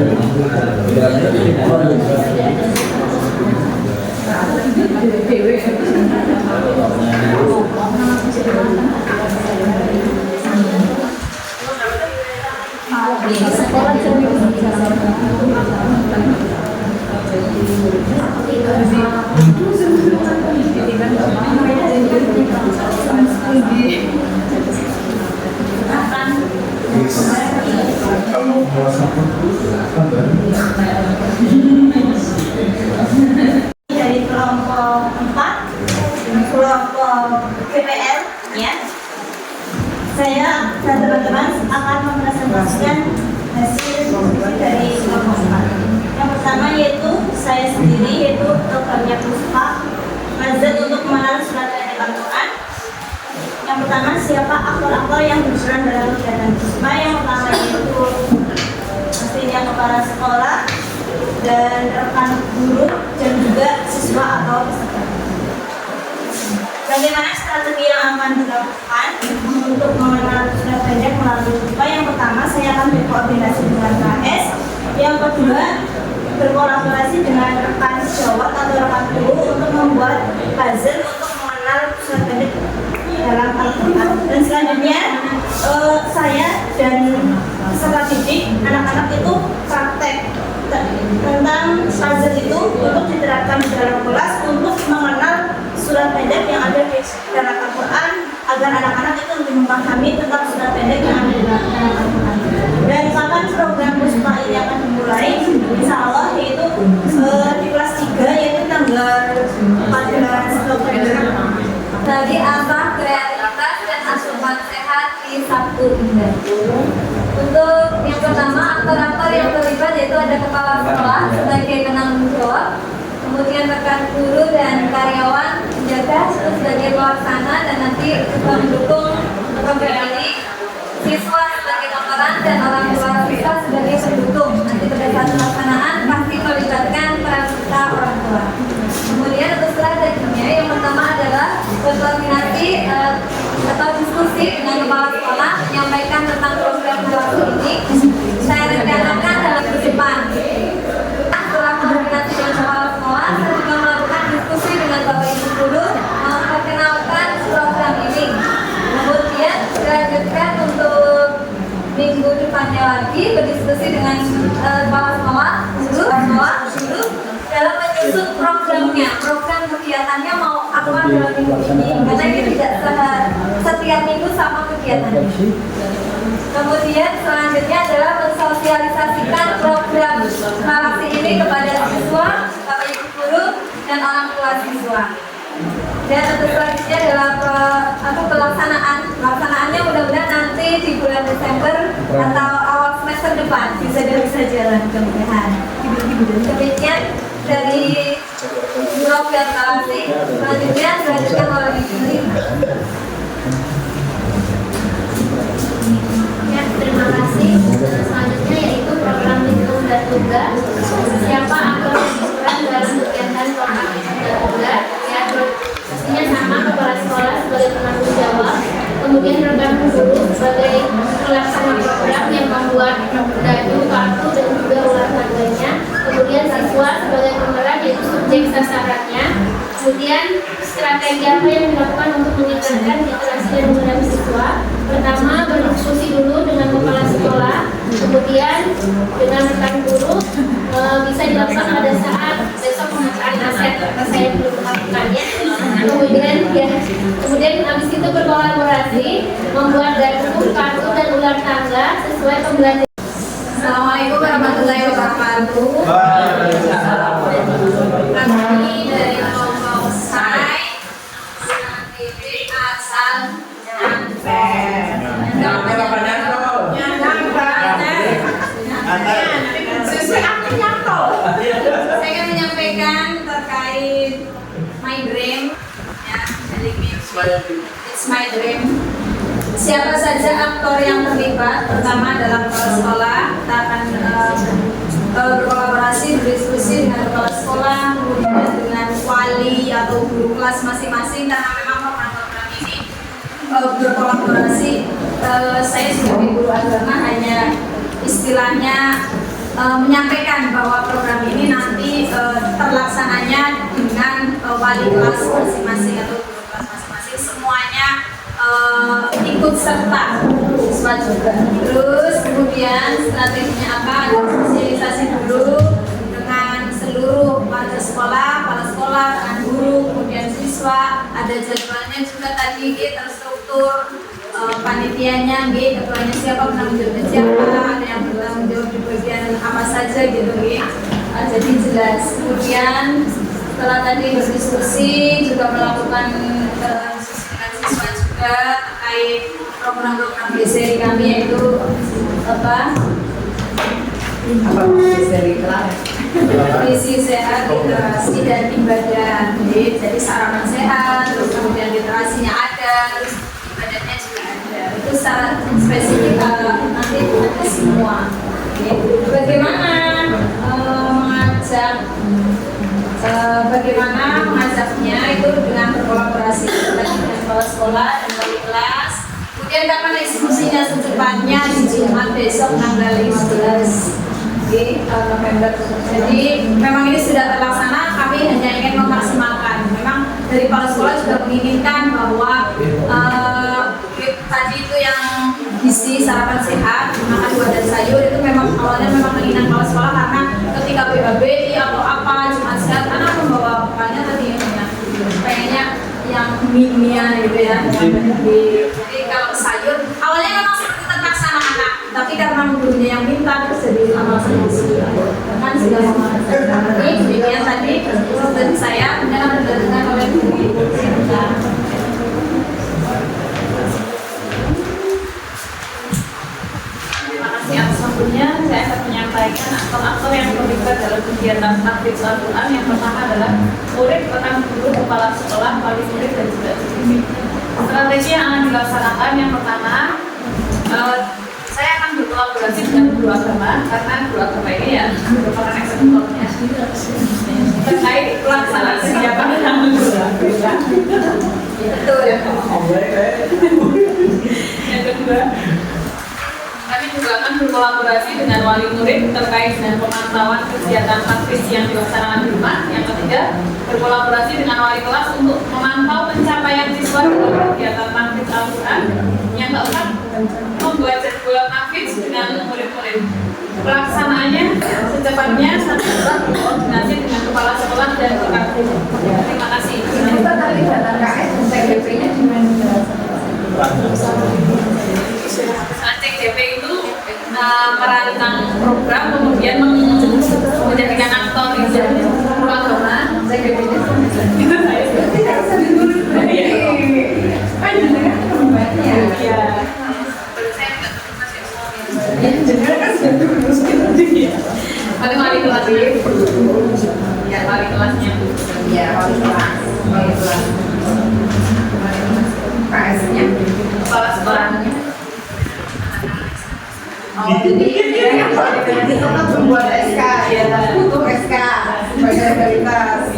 Dari kelompok 4, kelompok PPL ya, saya dan teman-teman akan mempresentasikan hasil dari kelompok 4. Yang pertama yaitu saya sendiri, yaitu programnya Puspa Mazat untuk mengenal surat Al-Quran. Yang pertama, siapa aktor-aktor yang berperan dalam kegiatan Puspa? Yang pertama yaitu pastinya kepala sekolah dan rekan guru dan juga siswa atau peserta. Bagaimana strategi yang akan dilakukan untuk mengenal surat pendek melalui Puspa? Yang pertama, saya akan berkoordinasi dengan KS. Yang kedua, berkolaborasi dengan rekan sejawat atau rekan guru untuk membuat puzzle untuk mengenal surat pendek dalam Al-Quran. Dan selanjutnya, saya dan peserta didik anak-anak itu praktek tentang puzzle itu untuk diterapkan di dalam kelas untuk mengenal surat pendek yang ada di dalam Al-Quran agar anak-anak itu lebih memahami tentang surat pendek yang ada di dalam Al-Quran. Dan kapan program Puspa ini akan dimulai? Insya Allah yaitu di kelas 3 yaitu tanggal 14 November. Tadi apa kreativitas dan asupan sehat di Sabtu Indah. Untuk yang pertama, aktor-aktor yang terlibat yaitu ada kepala sekolah sebagai penanggung jawab, kemudian rekan guru dan karyawan penjaga sebagai pelaksana dan nanti juga mendukung program ini, siswa sebagai pemeran dan orang tua siswa sebagai pendukung. Nanti pada saat pelaksanaan pasti melibatkan peran serta orang tua. Kemudian untuk strateginya yang pertama adalah berkoordinasi atau diskusi dengan kepala sekolah menyampaikan tentang program kelas ini. Saya rencanakan dalam minggu depan. Setelah koordinasi dengan kepala sekolah, saya juga melakukan diskusi dengan bapak ibu guru memperkenalkan program ini. Kemudian dilanjutkan untuk minggu depannya lagi berdiskusi dengan kepala sekolah, guru dalam menyusun programnya, program kegiatannya mau apa dalam minggu ini, karena ini tidak setiap minggu sama kegiatannya. Kemudian selanjutnya adalah mensosialisasikan program narasi ini kepada siswa, bapak ibu guru, dan orang tua siswa. Dan untuk selanjutnya adalah pelaksanaannya mudah-mudahan nanti di bulan Desember atau awal semester depan bisa jalan ke Demikian dari program kami. Selanjutnya dilanjutkan oleh Ibu. Ya, terima kasih. Selanjutnya yaitu program lingkungan dan tugas. Siapa aktor yang berperan dalam kegiatan program lingkungan dan tugas? Ya, pastinya sama kepala sekolah sebagai penanggung jawab. Kemudian rekan guru sebagai pelaksana program yang membuat dadu, kartu dan juga olahraganya. Kemudian siswa sebagai pemeran yaitu subjek sasarannya. Kemudian strategi apa yang dilakukan untuk meningkatkan literasi dan memahami siswa? Pertama, berdiskusi dulu dengan kepala sekolah, kemudian dengan rekan guru bisa dilakukan pada saat besok pemecahan aset saya belum melakukannya. Kemudian habis itu berkolaborasi membuat dadu, kartu dan ular tangga sesuai pembelajaran. Assalamualaikum warahmatullahi wabarakatuh. Kami dari kelompok SAI TV asal Saya akan menyampaikan terkait My Dream, ya, dari It's My Dream. Siapa saja aktor yang terlibat? Pertama dalam kepala sekolah, kita akan berkolaborasi, berdiskusi dengan kepala sekolah, kemudian dengan wali atau guru kelas masing-masing, karena memang program ini berkolaborasi. Saya sebagai guru agama hanya istilahnya menyampaikan bahwa program ini nanti terlaksananya dengan wali kelas masing-masing atau guru kelas masing-masing, semuanya ikut serta siswa juga. Terus kemudian strateginya apa? Ada sosialisasi dulu dengan seluruh warga sekolah, kepala sekolah, dengan guru, kemudian siswa. Ada jadwalnya juga tadi, terstruktur. Panitianya, ketuanya siapa, penanggung jawabnya siapa, ada yang bertanggung jawab di bagian apa saja gitu, jadi jelas. Kemudian setelah tadi berdiskusi juga melakukan diskusi dengan siswa juga terkait program-program BSRI kami, yaitu visi sehat, literasi dan ibadah. Jadi saranan sehat, terus kemudian literasinya ada, terus ibadahnya juga ada. Itu secara spesifik nanti ada semua. Bagaimana mengajaknya itu dengan berkolaborasi dengan kepala sekolah dan wali kelas. Kemudian kapan eksekusinya secepatnya? Di Jumat besok tanggal 15 November. Jadi memang ini sudah terlaksana, kami hanya ingin memaksimalkan. Memang dari kepala sekolah juga menginginkan bahwa tadi itu yang gizi sarapan sehat, makan buah dan sayur itu memang awalnya memang keinginan kepala sekolah, karena ketika BHBI atau apa Jumat sehat anak membawa bekalnya tadi pengennya yang mie-mian gitu ya. Jadi kalau sayur awalnya memang seperti terpaksa anak, tapi karena gurunya yang minta terus jadi amal sendiri. Kan sudah memakan. Ini demikian tadi dari saya akan dilanjutkan oleh Bu. Terima kasih atas waktunya. Saya akan menyampaikan aktor-aktor yang terlibat dalam kegiatan tahfidz Al-Quran. Yang pertama adalah murid, rekan guru, kepala sekolah, wali murid dan juga guru. Strategi yang akan dilaksanakan yang pertama, saya akan berkolaborasi dengan guru agama, karena guru agama ini ya merupakan eksekutornya terkait pelaksanaan kegiatan yang berbeda. Betul ya. Yang kedua, kami juga akan berkolaborasi dengan wali murid terkait dengan pemantauan kegiatan tahfidz yang dilaksanakan di rumah. Yang ketiga, berkolaborasi dengan wali kelas untuk memantau pencapaian siswa dalam kegiatan tahfidz Al-Quran. Yang keempat, membuat jadwal tahfidz dengan murid-murid. Pelaksanaannya secepatnya sampai berkoordinasi dengan kepala sekolah dan rekan guru. Terima kasih. Kita tadi data KS dan CGP-nya gimana? CGP itu merancang program, kemudian menjadikan aktor itu agama. CGP-nya itu saya tidak dulu. Kan dengan pembantunya. Ya. Paling wali kelas ya, wali kelasnya. Ya, wali kelas. KS-nya, kepala sekolahnya. Oh, jadi itu kan membuat SK, ya, butuh SK sebagai legalitas.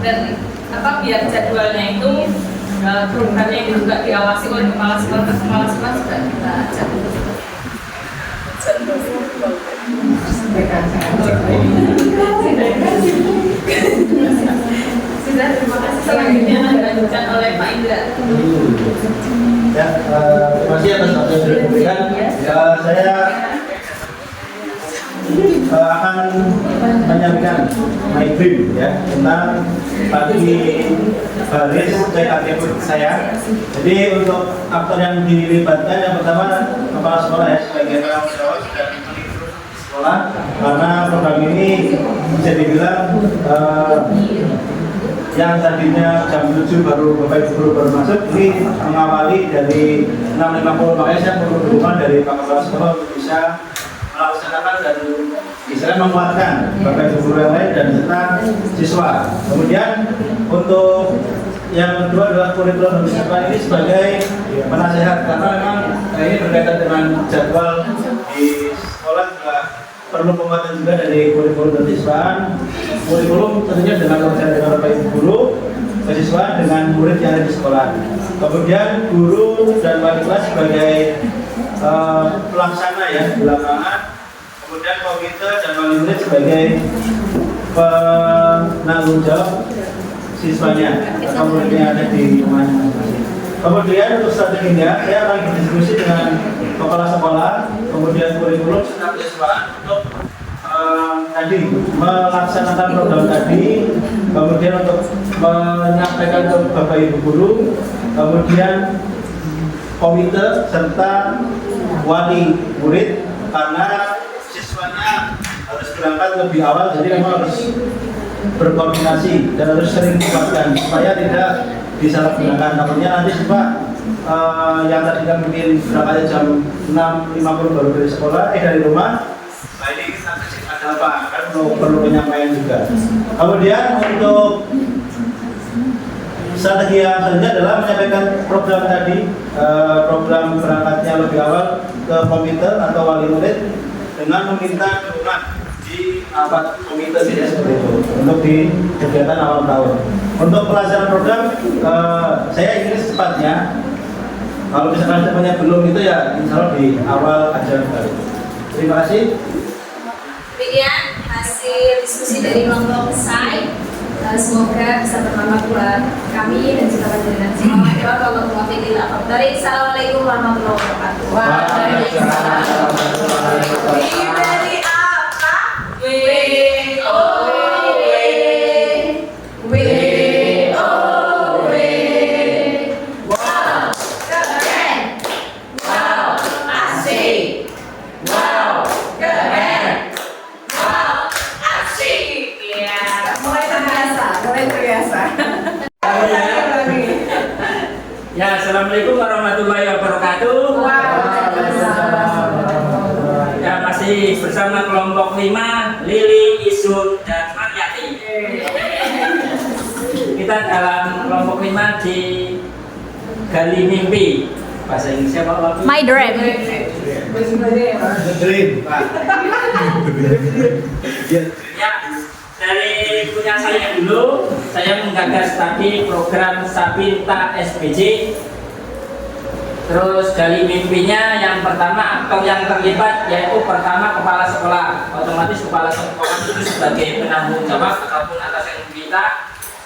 Dan biar jadwalnya itu programnya itu juga diawasi oleh kepala sekolah juga kita ajak. Sudah, terima kasih. Selanjutnya dilanjutkan oleh Pak Indra. Ya, terima kasih atas waktu yang sudah diberikan. Saya akan menyampaikan my dream ya tentang bagi baris cek atribut saya. Jadi untuk aktor yang dilibatkan yang pertama kepala sekolah ya sebagai penanggung jawab dan manajer sekolah, karena program ini bisa dibilang yang tadinya jam 7 baru Bapak Ibu guru baru masuk, ini mengawali dari 6.50, makanya saya perlu dukungan dari Pak Kepala Sekolah untuk bisa melaksanakan dan istilahnya menguatkan Bapak Ibu guru yang lain dan serta siswa. Kemudian untuk yang kedua adalah kurikulum dan siswa ini sebagai penasehat, karena memang ini berkaitan dengan jadwal di sekolah juga perlu penguatan juga dari kurikulum dan siswaan. Kurikulum tentunya dengan kerjaan dengan Bapak Ibu guru, siswa dengan murid yang ada di sekolah. Kemudian guru dan wali kelas sebagai pelaksana ya di lapangan. Kemudian komite dan wali murid sebagai penanggung jawab siswanya atau murid yang ada di rumahnya masing-masing. Kemudian untuk strateginya saya akan berdiskusi dengan kepala sekolah, kemudian kurikulum serta siswaan untuk tadi melaksanakan program tadi, kemudian untuk menyampaikan ke Bapak Ibu guru, kemudian komite serta wali murid, karena siswanya harus berangkat lebih awal, jadi memang harus berkoordinasi dan harus sering dilibatkan supaya tidak disalahgunakan. Takutnya nanti Pak yang tadinya mungkin berangkatnya jam 6.50 baru dari sekolah, dari rumah. Nah ini ada apa? Kan perlu penyampaian juga. Kemudian untuk strategi yang selanjutnya adalah menyampaikan program tadi, program berangkatnya lebih awal ke komite atau wali murid dengan meminta dukungan di rapat komite seperti itu untuk di kegiatan awal tahun. Untuk pelaksanaan program, saya ingin secepatnya. Kalau misalkan temannya belum itu ya insya Allah di awal ajaran baru. Terima kasih. Demikian hasil diskusi dari kelompok SAI. Semoga bisa bermanfaat buat kami dan juga panjenengan semua. Assalamualaikum warahmatullahi wabarakatuh. Waalaikumsalam warahmatullahi wabarakatuh. Dari apa? Ya, assalamualaikum warahmatullahi wabarakatuh. Ya, masih bersama kelompok 5, Lili, Isun, dan Maryati. Kita dalam kelompok 5 di Gali Mimpi. Bahasa Inggrisnya apa? My dream. Ya, dari punya saya dulu, saya menggagas tadi program Sabinta SPJ. Terus dari mimpinya yang pertama aktor yang terlibat yaitu pertama kepala sekolah. Otomatis kepala sekolah itu sebagai penanggung jawab ataupun atasan kita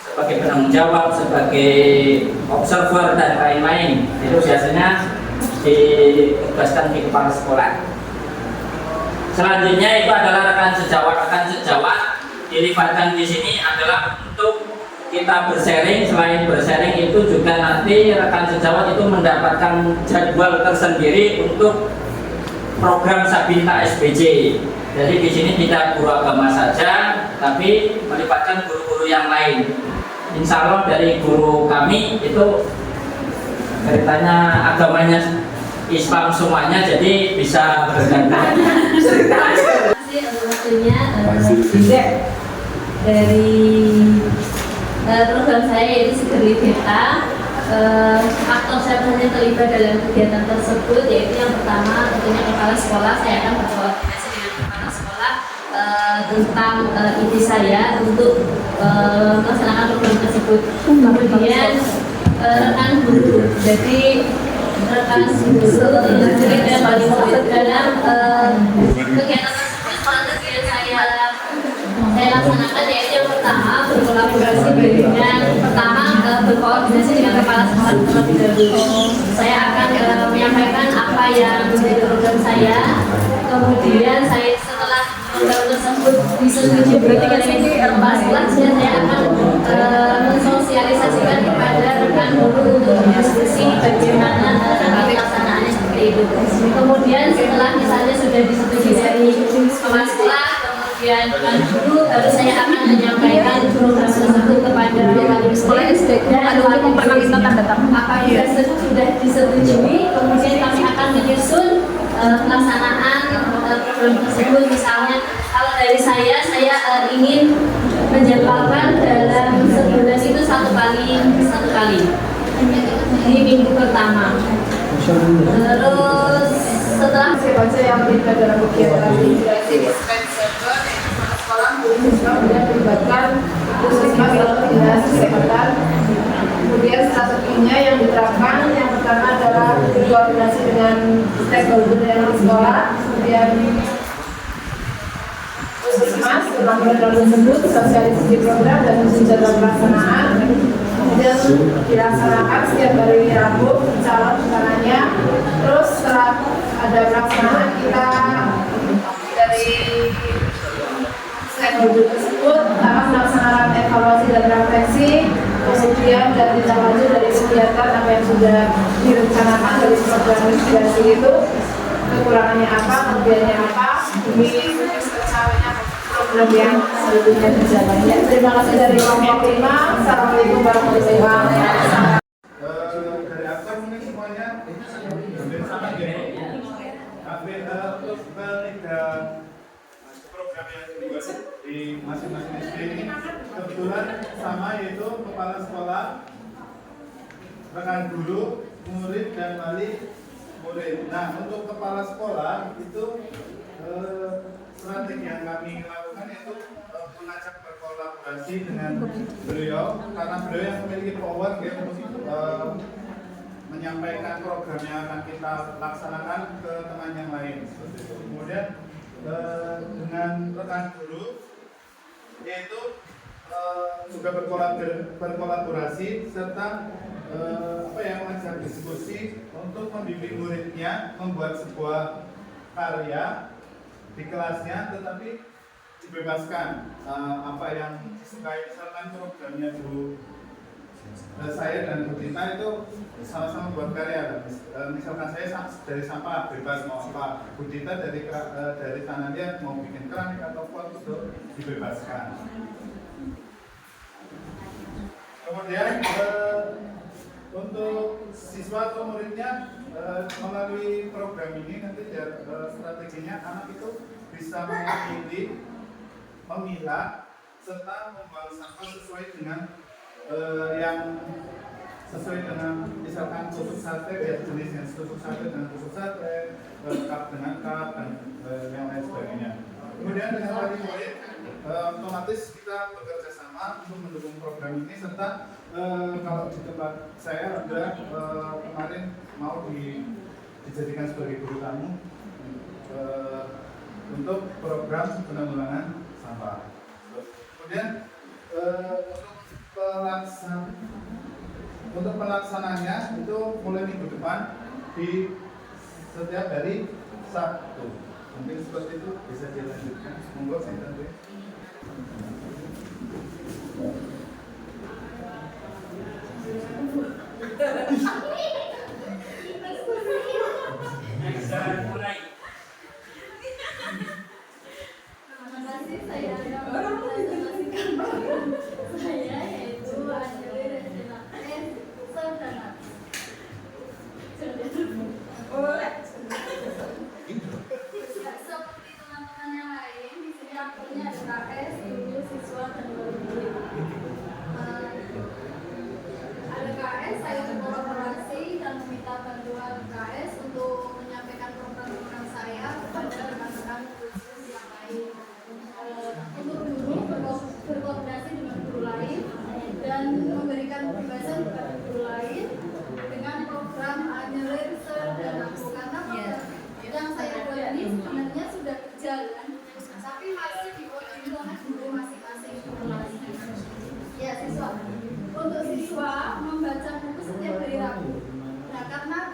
sebagai penanggung jawab, sebagai observer dan lain-lain. Itu biasanya ditugaskan di kepala sekolah. Selanjutnya itu adalah rekan sejawat. Rekan sejawat dilibatkan di sini adalah untuk kita bersharing. Selain bersharing itu juga nanti rekan sejawat itu mendapatkan jadwal tersendiri untuk program Sabinta SPJ. Jadi di sini tidak guru agama saja, tapi melibatkan guru-guru yang lain. Insya Allah dari guru kami itu ceritanya agamanya Islam semuanya, jadi bisa bergantung. Terima kasih waktunya dari program saya yaitu Segerli Beta. Aktor saya hanya terlibat dalam kegiatan tersebut yaitu yang pertama tentunya kepala sekolah. Saya akan berkoordinasi dengan kepala sekolah tentang ide saya untuk melaksanakan program tersebut. Kemudian rekan guru, jadi rekan guru yang paling fokus dalam kegiatan tersebut. Strategi yang saya laksanakan yaitu yang pertama berkolaborasi dengan berkoordinasi dengan kepala sekolah terlebih dahulu. Saya akan menyampaikan apa yang menjadi program saya. Kemudian saya setelah program tersebut disetujui oleh kepala sekolah, saya akan mensosialisasikan kepada rekan guru untuk berdiskusi bagaimana pelaksanaannya seperti itu. Kemudian setelah misalnya sudah disetujui dari kepala sekolah, kemudian rekan guru, baru saya akan menyampaikan program tersebut kepada wali sekolah dan wali apabila sudah disetujui, kemudian kami akan menyusun pelaksanaan program tersebut. Misalnya kalau dari saya ingin menjadwalkan dalam sebulan itu satu kali di minggu pertama. Terus setelah Saya yang terlibat dalam kegiatan integrasi di sekolah, kemudian melibatkan puskesmas atau dinas kesehatan. Kemudian strateginya yang diterapkan yang pertama adalah berkoordinasi dengan stakeholder yang sekolah, kemudian puskesmas tentang program tersebut, sosialisasi program dan jadwal pelaksanaan. Kemudian dilaksanakan setiap hari Rabu, calon rencananya. Terus setelah ada pelaksanaan, kita dari stakeholder tersebut akan melaksanakan evaluasi dan refleksi, kemudian dan tindak lanjut dari kegiatan apa yang sudah direncanakan dari program integrasi itu, kekurangannya apa, kelebihannya apa, demi tercapainya program yang selanjutnya berjalan. Ya, terima kasih dari kelompok 5. Assalamualaikum warahmatullahi wabarakatuh. Dari aktor mungkin semuanya hampir sama gitu. Hampir untuk ketiga program yang dibuat di masing-masing SD ini kebetulan sama, yaitu kepala sekolah, rekan guru, murid dan wali murid. Nah, untuk kepala sekolah itu strategi yang kami lakukan yaitu mengajak berkolaborasi dengan beliau karena beliau yang memiliki power ya, untuk menyampaikan program yang akan kita laksanakan ke teman yang lain. Kemudian dengan rekan guru yaitu juga berkolaborasi serta mengajak diskusi untuk membimbing muridnya membuat sebuah karya di kelasnya, tetapi dibebaskan apa yang disukai. Misalkan programnya Bu saya dan Bu Tita itu sama-sama buat karya. Misalkan saya dari sampah bebas mau apa, Bu Tita dari tanah dia mau bikin keramik atau pot, itu dibebaskan. Kemudian untuk siswa atau muridnya melalui program ini nanti strateginya anak itu bisa memilih, memilah serta membuang sampah sesuai dengan misalkan tusuk sate ya jenisnya, tusuk sate dengan tusuk sate, cup dengan cup dan yang lain sebagainya. Kemudian dengan wali murid otomatis kita bekerja sama untuk mendukung program ini serta kalau di tempat saya ada kemarin mau dijadikan sebagai guru tamu untuk program penanggulangan sampah. Kemudian untuk pelaksananya itu mulai minggu depan di setiap hari Sabtu. Mungkin seperti itu bisa dilanjutkan. Monggo saya bantu. Seperti teman-teman yang lain,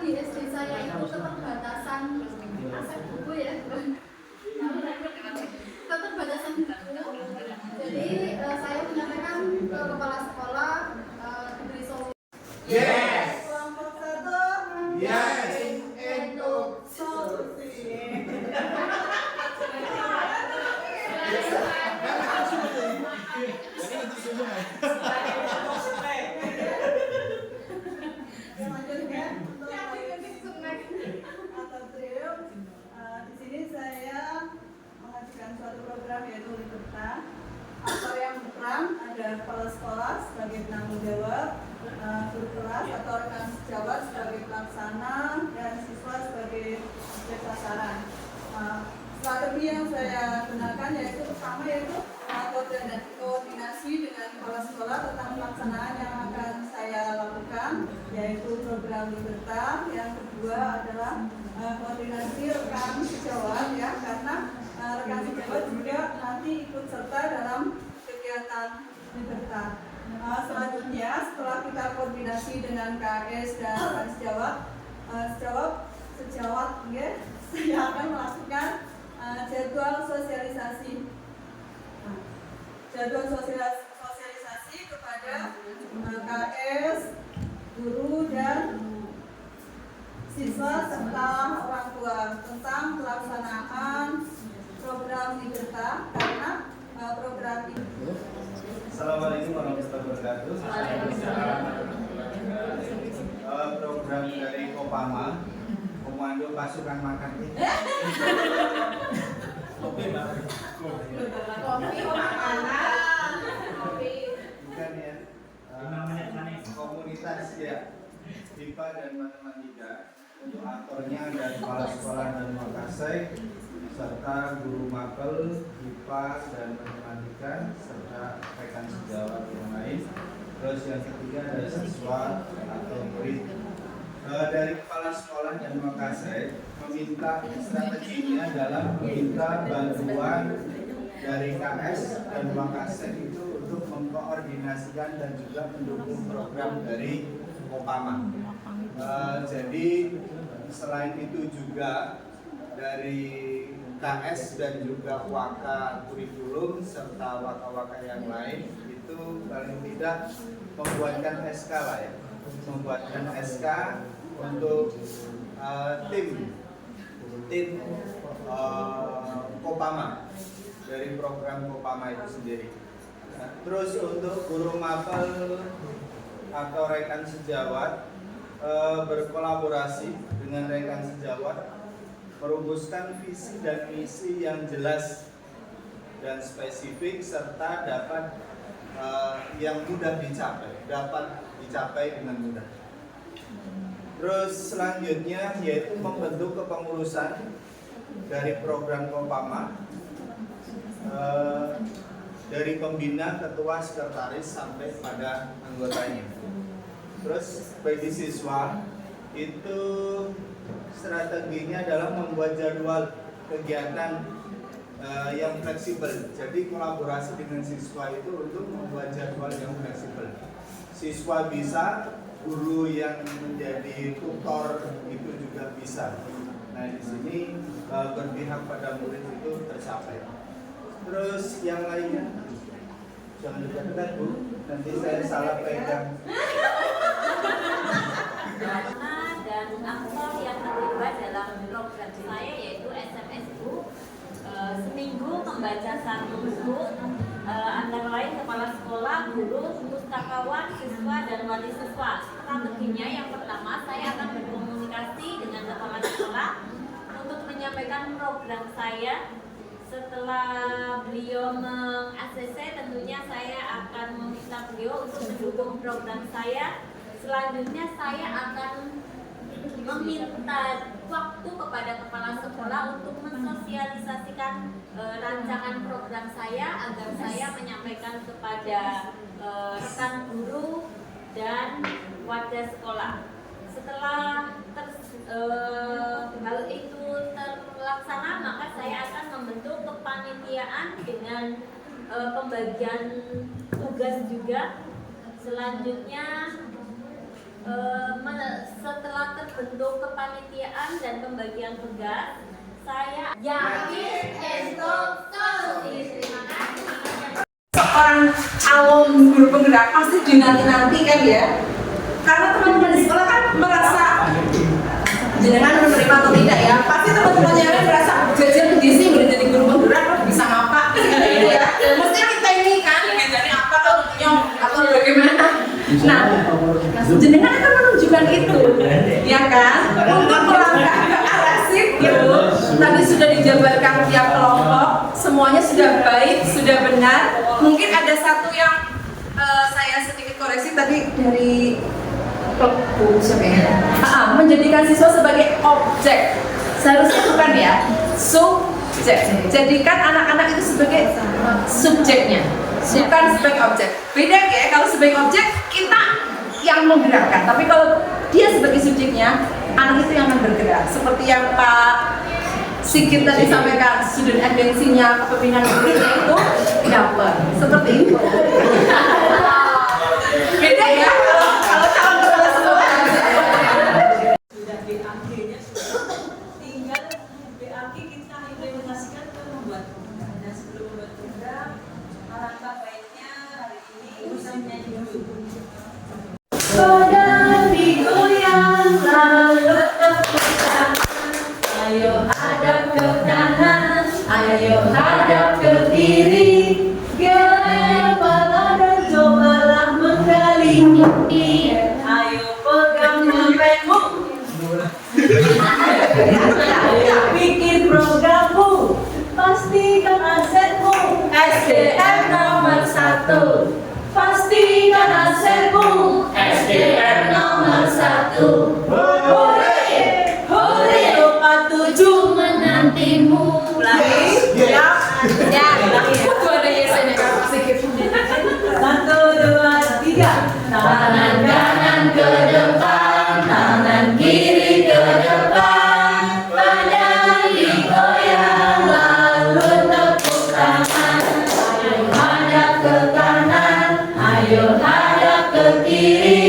di SD saya itu keterbatasan aset buku ya. Keterbatasan buku. Jadi saya menyampaikan ke kepala sekolah diberi solusi. Yes. Kelompok 1. Yes. Untuk solusi. Selanjutnya untuk atau trio, di sini saya mengajukan suatu program yaitu Liberta. Aktor yang berperan ada kepala sekolah sebagai penanggung jawab, guru kelas atau rekan sejawat sebagai pelaksana, dan siswa sebagai objek sasaran. Strategi yang saya gunakan pertama yaitu koordinasi dengan kepala sekolah tentang pelaksanaan yang akan saya lakukan, yaitu program Liberta. Yang kedua adalah koordinasi rekan sejawat ya, karena rekan sejawat juga nanti ikut serta dalam kegiatan Liberta. Selanjutnya setelah kita koordinasi dengan KS dan rekan sejawat ya, saya akan melakukan jadwal sosialisasi. Jadwal sosialisasi kepada KS, guru dan siswa serta orang tua tentang pelaksanaan program Liberta, karena program ini. Assalamualaikum warahmatullahi wabarakatuh. Program dari Kopama, Komando Pasukan Makan ini. Kopi, Mbak. Bukan ya. Komunitas ya. IPA dan Matematika. Untuk aktornya ada kepala sekolah dan Makassar, serta guru mapel IPA dan Matematika, serta rekan sejawat yang lain. Terus yang ketiga ada siswa atau murid. Dari kepala sekolah dan Makassar meminta strateginya adalah meminta bantuan dari KS dan Makassar itu untuk mengkoordinasikan dan juga mendukung program dari Kopama. Jadi selain itu juga dari KS dan juga Waka kurikulum serta waka-waka yang lain itu paling tidak membuatkan SK lah ya, membuatkan SK untuk tim Kopama dari program Kopama itu sendiri. Terus untuk guru mapel atau rekan sejawat berkolaborasi dengan rekan sejawat merumuskan visi dan misi yang jelas dan spesifik serta dapat yang mudah dapat dicapai dengan mudah. Terus selanjutnya yaitu membentuk kepengurusan dari program Kopama, dari pembina, ketua, sekretaris sampai pada anggotanya. Terus bagi siswa itu strateginya adalah membuat jadwal kegiatan yang fleksibel. Jadi kolaborasi dengan siswa itu untuk membuat jadwal yang fleksibel. Siswa bisa, guru yang menjadi tutor itu juga bisa. Nah di sini berpihak pada murid itu tercapai. Terus yang lainnya jangan dekat-dekat Bu, nanti saya salah pegang. Dan aktor yang terlibat dalam program saya yaitu SMS Bu. Seminggu membaca satu buku, antara lain kepala sekolah, guru, pustakawan, siswa, dan wali siswa. Strateginya yang pertama, saya akan berkomunikasi dengan kepala sekolah untuk menyampaikan program saya. Setelah beliau meng-ACC, tentunya saya akan meminta beliau untuk mendukung program saya. Selanjutnya saya akan meminta waktu kepada kepala sekolah untuk mensosialisasikan rancangan program saya agar saya menyampaikan kepada rekan guru dan warga sekolah. Setelah hal itu terlaksana, maka saya akan membentuk kepanitiaan dengan pembagian tugas juga. Selanjutnya setelah terbentuk kepanitiaan dan pembagian tugas, saya yakin untuk solusi. Terima kasih. Seorang calon guru penggerak pasti dinanti-nantikan ya, karena teman-teman di sekolah kan merasa jenengan menerima atau tidak ya, pasti teman-temannya merasa jajan di sini udah jadi guru penggerak bisa ngapa gitu ya, mesti kita ini kan jadi apa atau nyong atau bagaimana. Nah, jenengan akan menunjukkan itu ya kan, untuk melangkah ke arah situ. Tadi sudah dijabarkan tiap kelompok, semuanya sudah baik, sudah benar. Mungkin ada satu yang saya sedikit koreksi tadi dari Bu siapa ya? Menjadikan siswa sebagai objek. Seharusnya bukan ya, subjek. Jadikan anak-anak itu sebagai subjeknya, bukan sebagai objek. Beda ya, kalau sebagai objek kita yang menggerakkan, tapi kalau dia sebagai subjeknya, anak itu yang akan bergerak. Seperti yang Pak Sigit tadi sampaikan, student agency-nya, kepemimpinan gurunya itu dapat seperti itu. Beda ya kalau calon kepala sekolah. Sudah BAG-nya tinggal BAG kita implementasikan ke membuat program. Dan sebelum membuat program, alangkah baiknya hari ini bisa menyanyi dulu. Badan digoyang lalu tepuk tangan, ayo hadap ke kanan, ayo hadap ke kiri, geleng kepala dan cobalah menggali mimpi, ayo pegang dompetmu, ayo bikin programmu, pastikan asetmu, SDM nomor 1. Pastikan hasilmu, SDM nomor 1. Hore, hore, lupa 7 menantimu. Lagi, ya, ya. Itu ada yesanya kan sedikit. 1, 2, 3. Tangan kanan ke depan, tangan kiri ke depan. Badan digoyang lalu tepuk tangan. Ayo hadap ke kanan, ayo hadap ke kiri,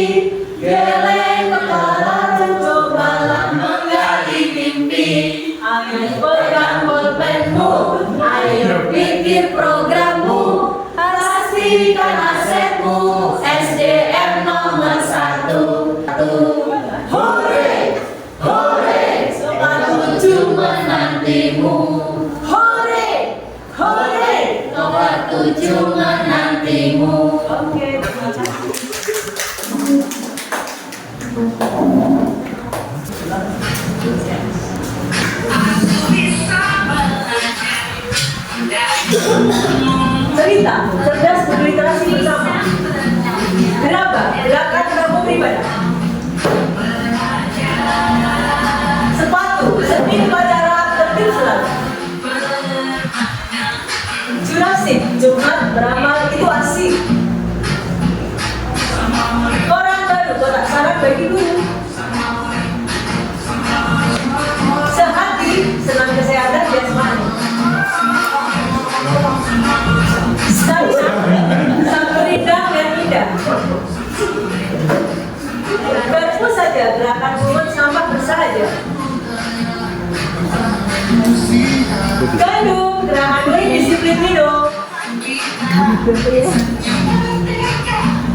geleng kepala dan cobalah menggali mimpi. Ayo pegang bolpenmu, ayo pikir programmu, pastikan asetmu, SDM nomor 1. Hore, hore, nomor 7 menantimu. Hore, hore, nomor 7 menantimu. Oke, terima kasih. Cerita, cerdas berliterasi bersama. Kenapa? Gerakan kamu pribadi. Sepatu, seni upacara tertib selalu. Jurasik, Jumat beramal itu asik. Orang baru, kotak saran bagi guru. Sehati, senam kesehatan jasmani. Samperidang dan indah. Baru saja gerakan pungut sampah bersahaja. Gandum, gerakan disiplin minum.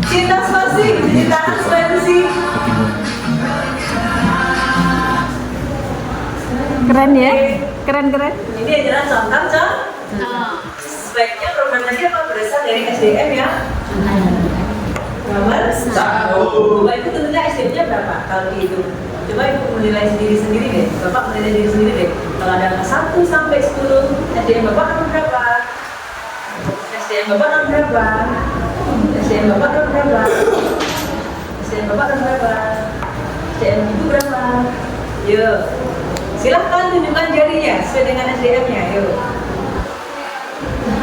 Cinta spasi, cintaan spasi. Keren ya? Keren-keren. Ini adalah contoh, sebaiknya program tadi apa berasal dari SDM ya? Nomor 1. Bapak Ibu tentunya SDM-nya berapa? Kalau dihitung. Coba Ibu menilai sendiri deh. Bapak menilai diri sendiri deh. Kalau ada angka 1 sampai 10, SDM Bapak nomor berapa? SDM Bapak nomor berapa? SDM Bapak nomor berapa? SDM Bapak nomor berapa? SDM Ibu berapa? Yuk. Silahkan tunjukkan jarinya sesuai dengan SDM-nya. Yuk.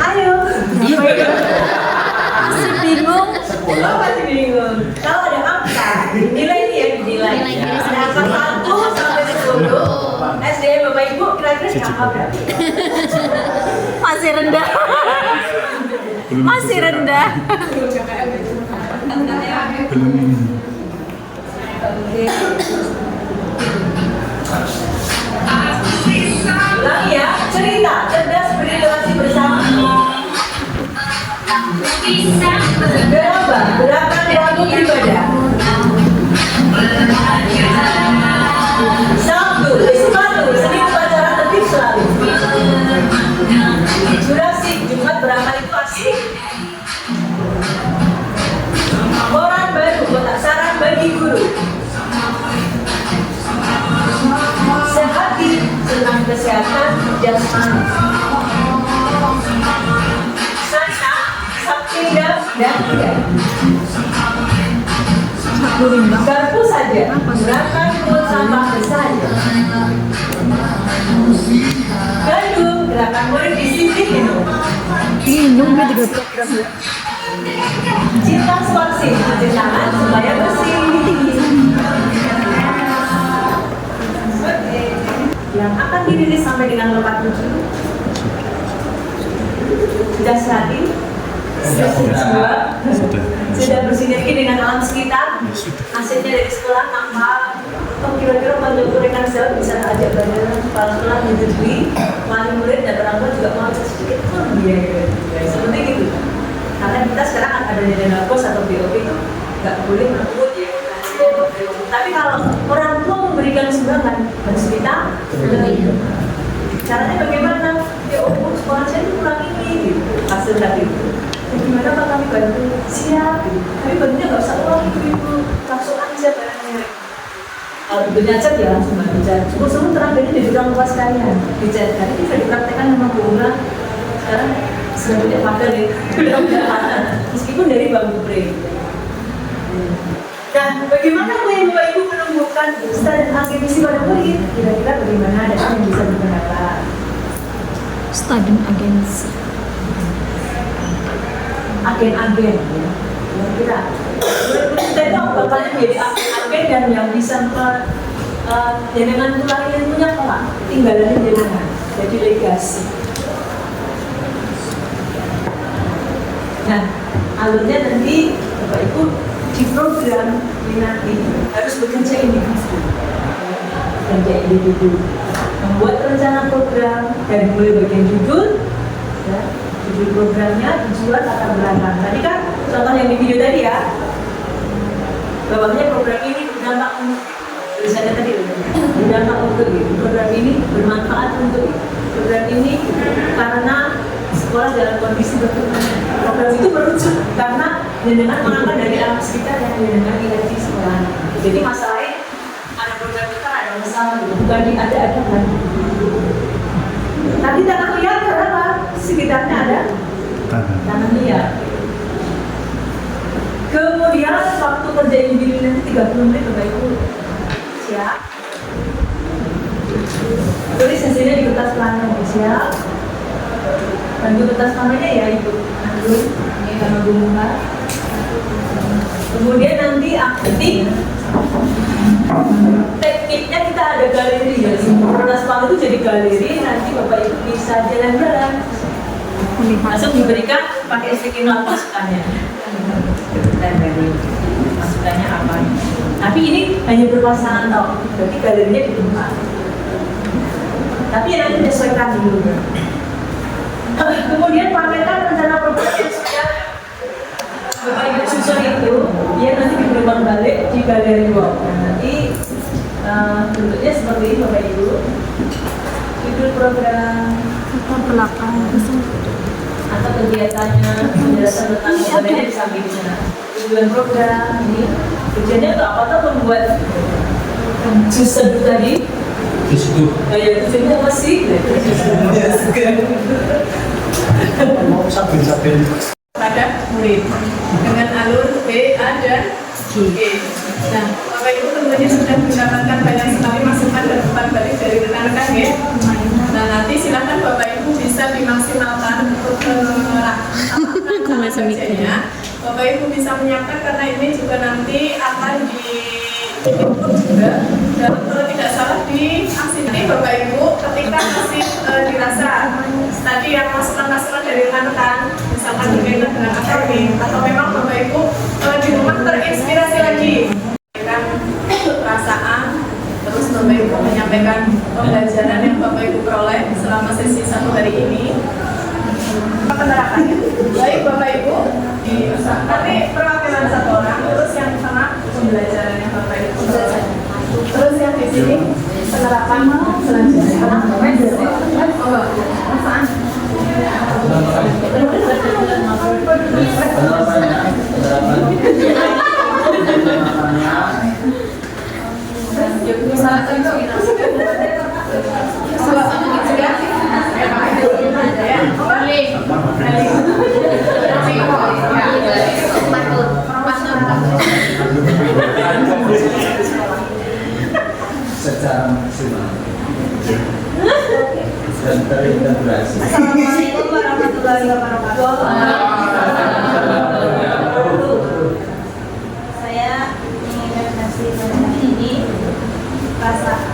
Ayo. Masih bingung. Oh, masih bingung. Kalau ada angka, nilai ini ya dinilai. Ada angka 1 sampai 10. SDM Bapak Ibu kira-kira angka berapa? Masih rendah. Masih rendah. Ulangi ya, cerita, cerdas berinteraksi bersama. Berapa? Gerakan waktu ibadah. 1. Sepatu, seni upacara tertib selalu. Durasi, Jumat beramal itu asik. Koran baru, kotak saran bagi guru. Sehati, tentang kesehatan jasmani. Sasa, sapindah dan tidak. Garpu saja, gerakan pungut sampah saja. Gandum, gerakan murid disiplin minum. Cinta spasi, cuci tangan supaya bersih. Yang akan dirilis sampai dengan 47. Sudah sehati, sudah bersinergi dengan alam sekitar, hasilnya dari sekolah tanpa kira-kira bantu rekan sel bisa ajak belajar kepala sekolah menyetujui, wali murid dan orang tua juga mau sedikit pun biaya seperti itu. Karena kita sekarang ada dana pos atau BOP itu nggak boleh merebut ya. Tapi kalau orang tua memberikan sumbangan harus kita beli. Caranya bagaimana? Ya sekolah saya itu kurang ini gitu. Hasil dari itu. Gimana Pak kami bantu? Siap. Tapi bantunya nggak usah uang ibu-ibu, langsung aja barangnya. Kalau ibunya cat ya langsung bantu cat. Semua terakhirnya jadi orang tua sekalian. Dicat tadi bisa dipraktekkan sama Bu Ula. Sekarang sudah tidak pakai deh. Meskipun dari bambu pre. Nah, bagaimana Bapak Ibu menumbuhkan cita dan aktivisi pada murid? Kira-kira bagaimana ada yang bisa digunakan? Student agency. Agen-agen, ya. Kira-kira murid-murid kita itu bakalnya menjadi agen dan yang bisa jenengan tulang yang punya kelak tinggalan jenengan, jadi legasi. Nah, alurnya nanti Bapak Ibu di program ini nanti harus bekerja individu, membuat rencana program dari mulai bagian judul, ya, judul programnya, tujuan, latar belakang. Tadi kan contoh yang di video tadi ya, bawahnya program ini berdampak untuk, tulisannya tadi berdampak untuk itu, program ini bermanfaat untuk itu, program ini karena sekolah dalam kondisi berkembang. Program itu merujuk karena jenengan mengangkat dari alam sekitar yang jenengan ingat di sekolah. Jadi masalahnya ada program itu ada masalah, bukan ada kan. Nanti tanah liat karena sekitarnya ada tanah liat. Kemudian waktu kerja individu nanti 30 menit Bapak Ibu. Siap. Tulis hasilnya di kertas plano. Siap. Bantu kertas planonya ya Ibu. Andun, ini sama Bu Muka. Kemudian nanti aktif. Tekniknya kita ada galeri ya. Kertas plano itu jadi galeri. Nanti Bapak Ibu bisa jalan-jalan. Langsung diberikan pakai sticky note masukannya. Masukannya apa? Tapi ini hanya berpasangan tau. Berarti galerinya di tempat. Tapi yang nanti disesuaikan dulu. Kemudian pamerkan rencana program yang sudah Bapak Ibu susun itu, dia nanti dikembang balik di galeri wall. Nah, nanti bentuknya seperti ini Bapak Ibu. Judul program Belakang. atau kegiatannya, penjelasan tentang kegiatannya di sampingnya. Tujuan program ini, tujuannya untuk apa? Tuh membuat jus seduh tadi. Itu. Ya tujuannya apa sih? Mau sabin. Pada murid dengan alur B, A, dan G. Nah, Bapak Ibu tentunya sudah mendapatkan banyak sekali masukan dan umpan balik dari rekan-rekan ya. Nah, nanti silakan Bapak Ibu bisa dimaksimalkan untuk kerjanya. Bapak Ibu bisa menyiapkan karena ini juga nanti akan diinput juga. Dan kalau tidak salah di aksi ini Bapak Ibu ketika masih dirasa tadi yang masukan-masukan dari rekan-rekan misalkan berkaitan dengan akademik atau memang Bapak Ibu di rumah terinspirasi lagi kan Bapak Ibu menyampaikan pembelajaran yang Bapak Ibu peroleh selama sesi 1 hari ini. Penerapannya. Baik Bapak Ibu, nanti perwakilan 1 orang, terus yang di tengah pembelajaran yang Bapak Ibu peroleh. Terus yang di sini penerapan selanjutnya. Secara maksimal dan terintegrasi. Assalamualaikum warahmatullahi wabarakatuh. Saya ingin kasih hari ini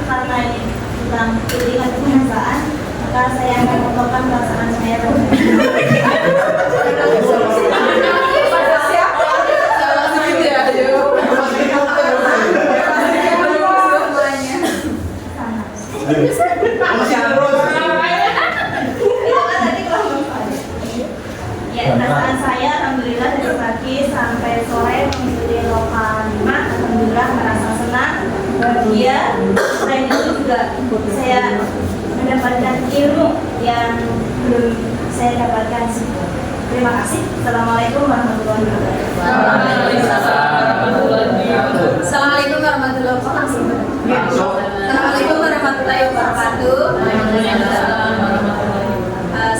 karena ini tentang pilihan kebahasaan, maka saya akan mengungkapkan perasaan saya. Ya, perasaan saya alhamdulillah dari pagi sampai sore mengikuti lokal 5, alhamdulillah merasa senang, bahagia. Selain itu juga saya mendapatkan ilmu yang belum saya dapatkan. Terima kasih. Assalamualaikum warahmatullahi wabarakatuh. Assalamualaikum warahmatullahi wabarakatuh. Assalamualaikum warahmatullahi wabarakatuh.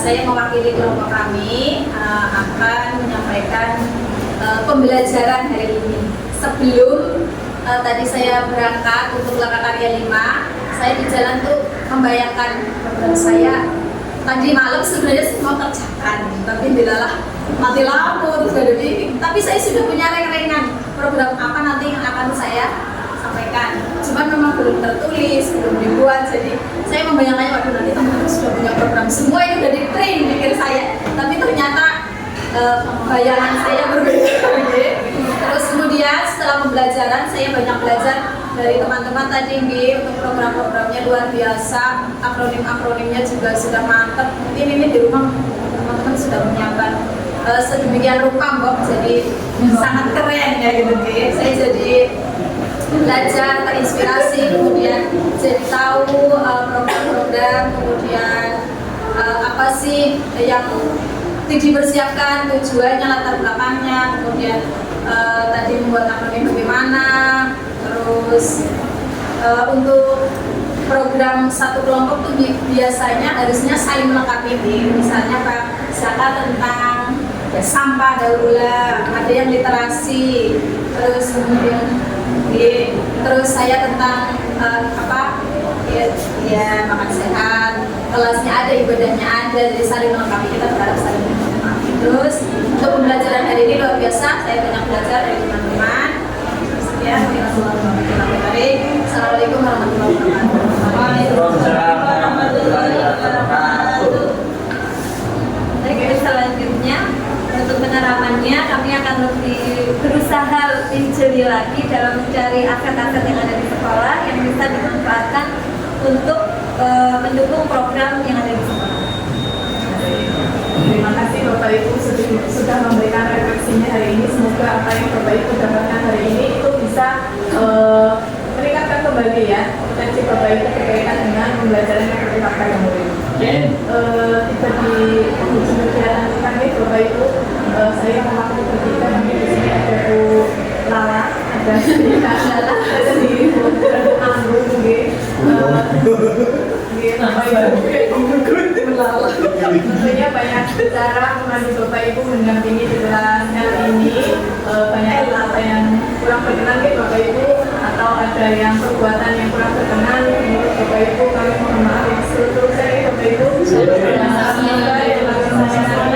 Saya mewakili kelompok kami akan menyampaikan pembelajaran hari ini. Sebelum tadi saya berangkat untuk Laka Karya 5, saya di jalan tuh membayangkan program saya. Tadi malam sebenarnya semua kerjakan, tapi dilalah mati lampu terus gak ada meeting. Tapi saya sudah punya reng-rengan program apa nanti yang akan saya sampaikan. Cuman memang belum tertulis, belum dibuat. Jadi saya membayangkannya, waduh nanti teman-teman sudah punya program. Semua ini udah di-print di pikir saya. Tapi ternyata bayangan saya berbeda. Terus kemudian setelah pembelajaran saya banyak belajar dari teman-teman tadi untuk program-programnya luar biasa, akronim-akronimnya juga sudah mantap. Mungkin ini di rumah teman-teman sudah menyiapkan sedemikian rupa Mbok, jadi sangat keren ya gitu. Saya jadi belajar, terinspirasi, kemudian jadi tahu program-program, kemudian apa sih yang dipersiapkan, tujuannya, latar belakangnya, kemudian tadi membuat akronim bagaimana, terus untuk program satu kelompok tuh biasanya harusnya saling melengkapi. Misalnya Pak Zaka tentang sampah daur ulang, ada yang literasi, terus kemudian terus saya tentang makan sehat, kelasnya ada, ibadahnya ada, jadi saling melengkapi, kita berharap saling melengkapi. Terus untuk pembelajaran hari ini luar biasa, saya banyak belajar dari teman-teman. Ya, Assalamualaikum warahmatullahi wabarakatuh. Oke, selanjutnya untuk penerapannya kami akan lebih berusaha lebih jeli lagi dalam mencari aset-aset yang ada di sekolah yang bisa dimanfaatkan untuk mendukung program yang ada di sekolah. Terima kasih Bapak Ibu sudah memberikan refleksinya hari ini. Semoga apa yang Bapak Ibu dapatkan hari ini itu bisa meningkatkan kembali ya potensi Bapak Ibu berkaitan dengan pembelajaran yang bermakna yang murid. Kita di pembelajaran kami Bapak Ibu, saya mewakili bertiga, kami di sini ada Bu Lala, ada sendiri Bu Anggun, tentunya banyak cara memandu Bapak Ibu mendampingi di kelas L ini. Banyak apa yang kurang berkenan Bapak Ibu, atau ada yang perbuatan yang kurang berkenan menurut Bapak Ibu, kami mohon maaf yang seluruhnya Bapak Ibu. Semoga yang saya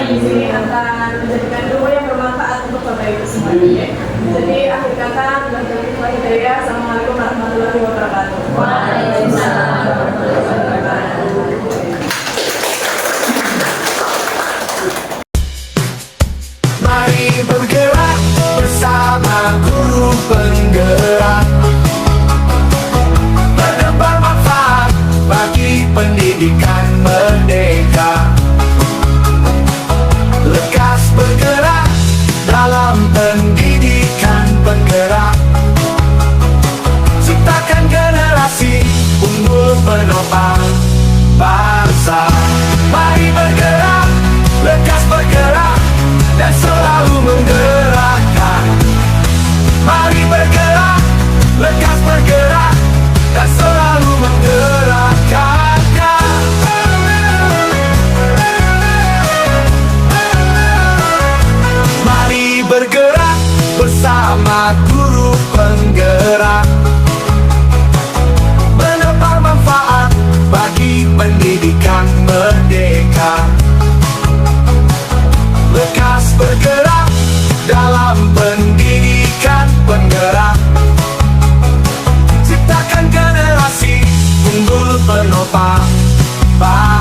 di sini akan menjadikan ilmu yang bermanfaat untuk Bapak Ibu semuanya. Jadi akhir kata, Assalamualaikum warahmatullahi wabarakatuh. Waalaikumsalam warahmatullahi wabarakatuh. Mari bergerak bersama guru penggerak. pendidikan merdeka. Lekas bergerak dalam pendidikan penggerak. Ciptakan generasi unggul penopang bangsa. Mari bergerak, lekas bergerak, dan selalu menggerakkan. Mari bergerak, lekas bergerak, dan selalu menggerakkan. Mari bergerak bersama guru penggerak, menopang manfaat bagi pendidikan merdeka. Lekas bergerak dalam pendidikan penggerak. Ciptakan generasi unggul penopang bangsa.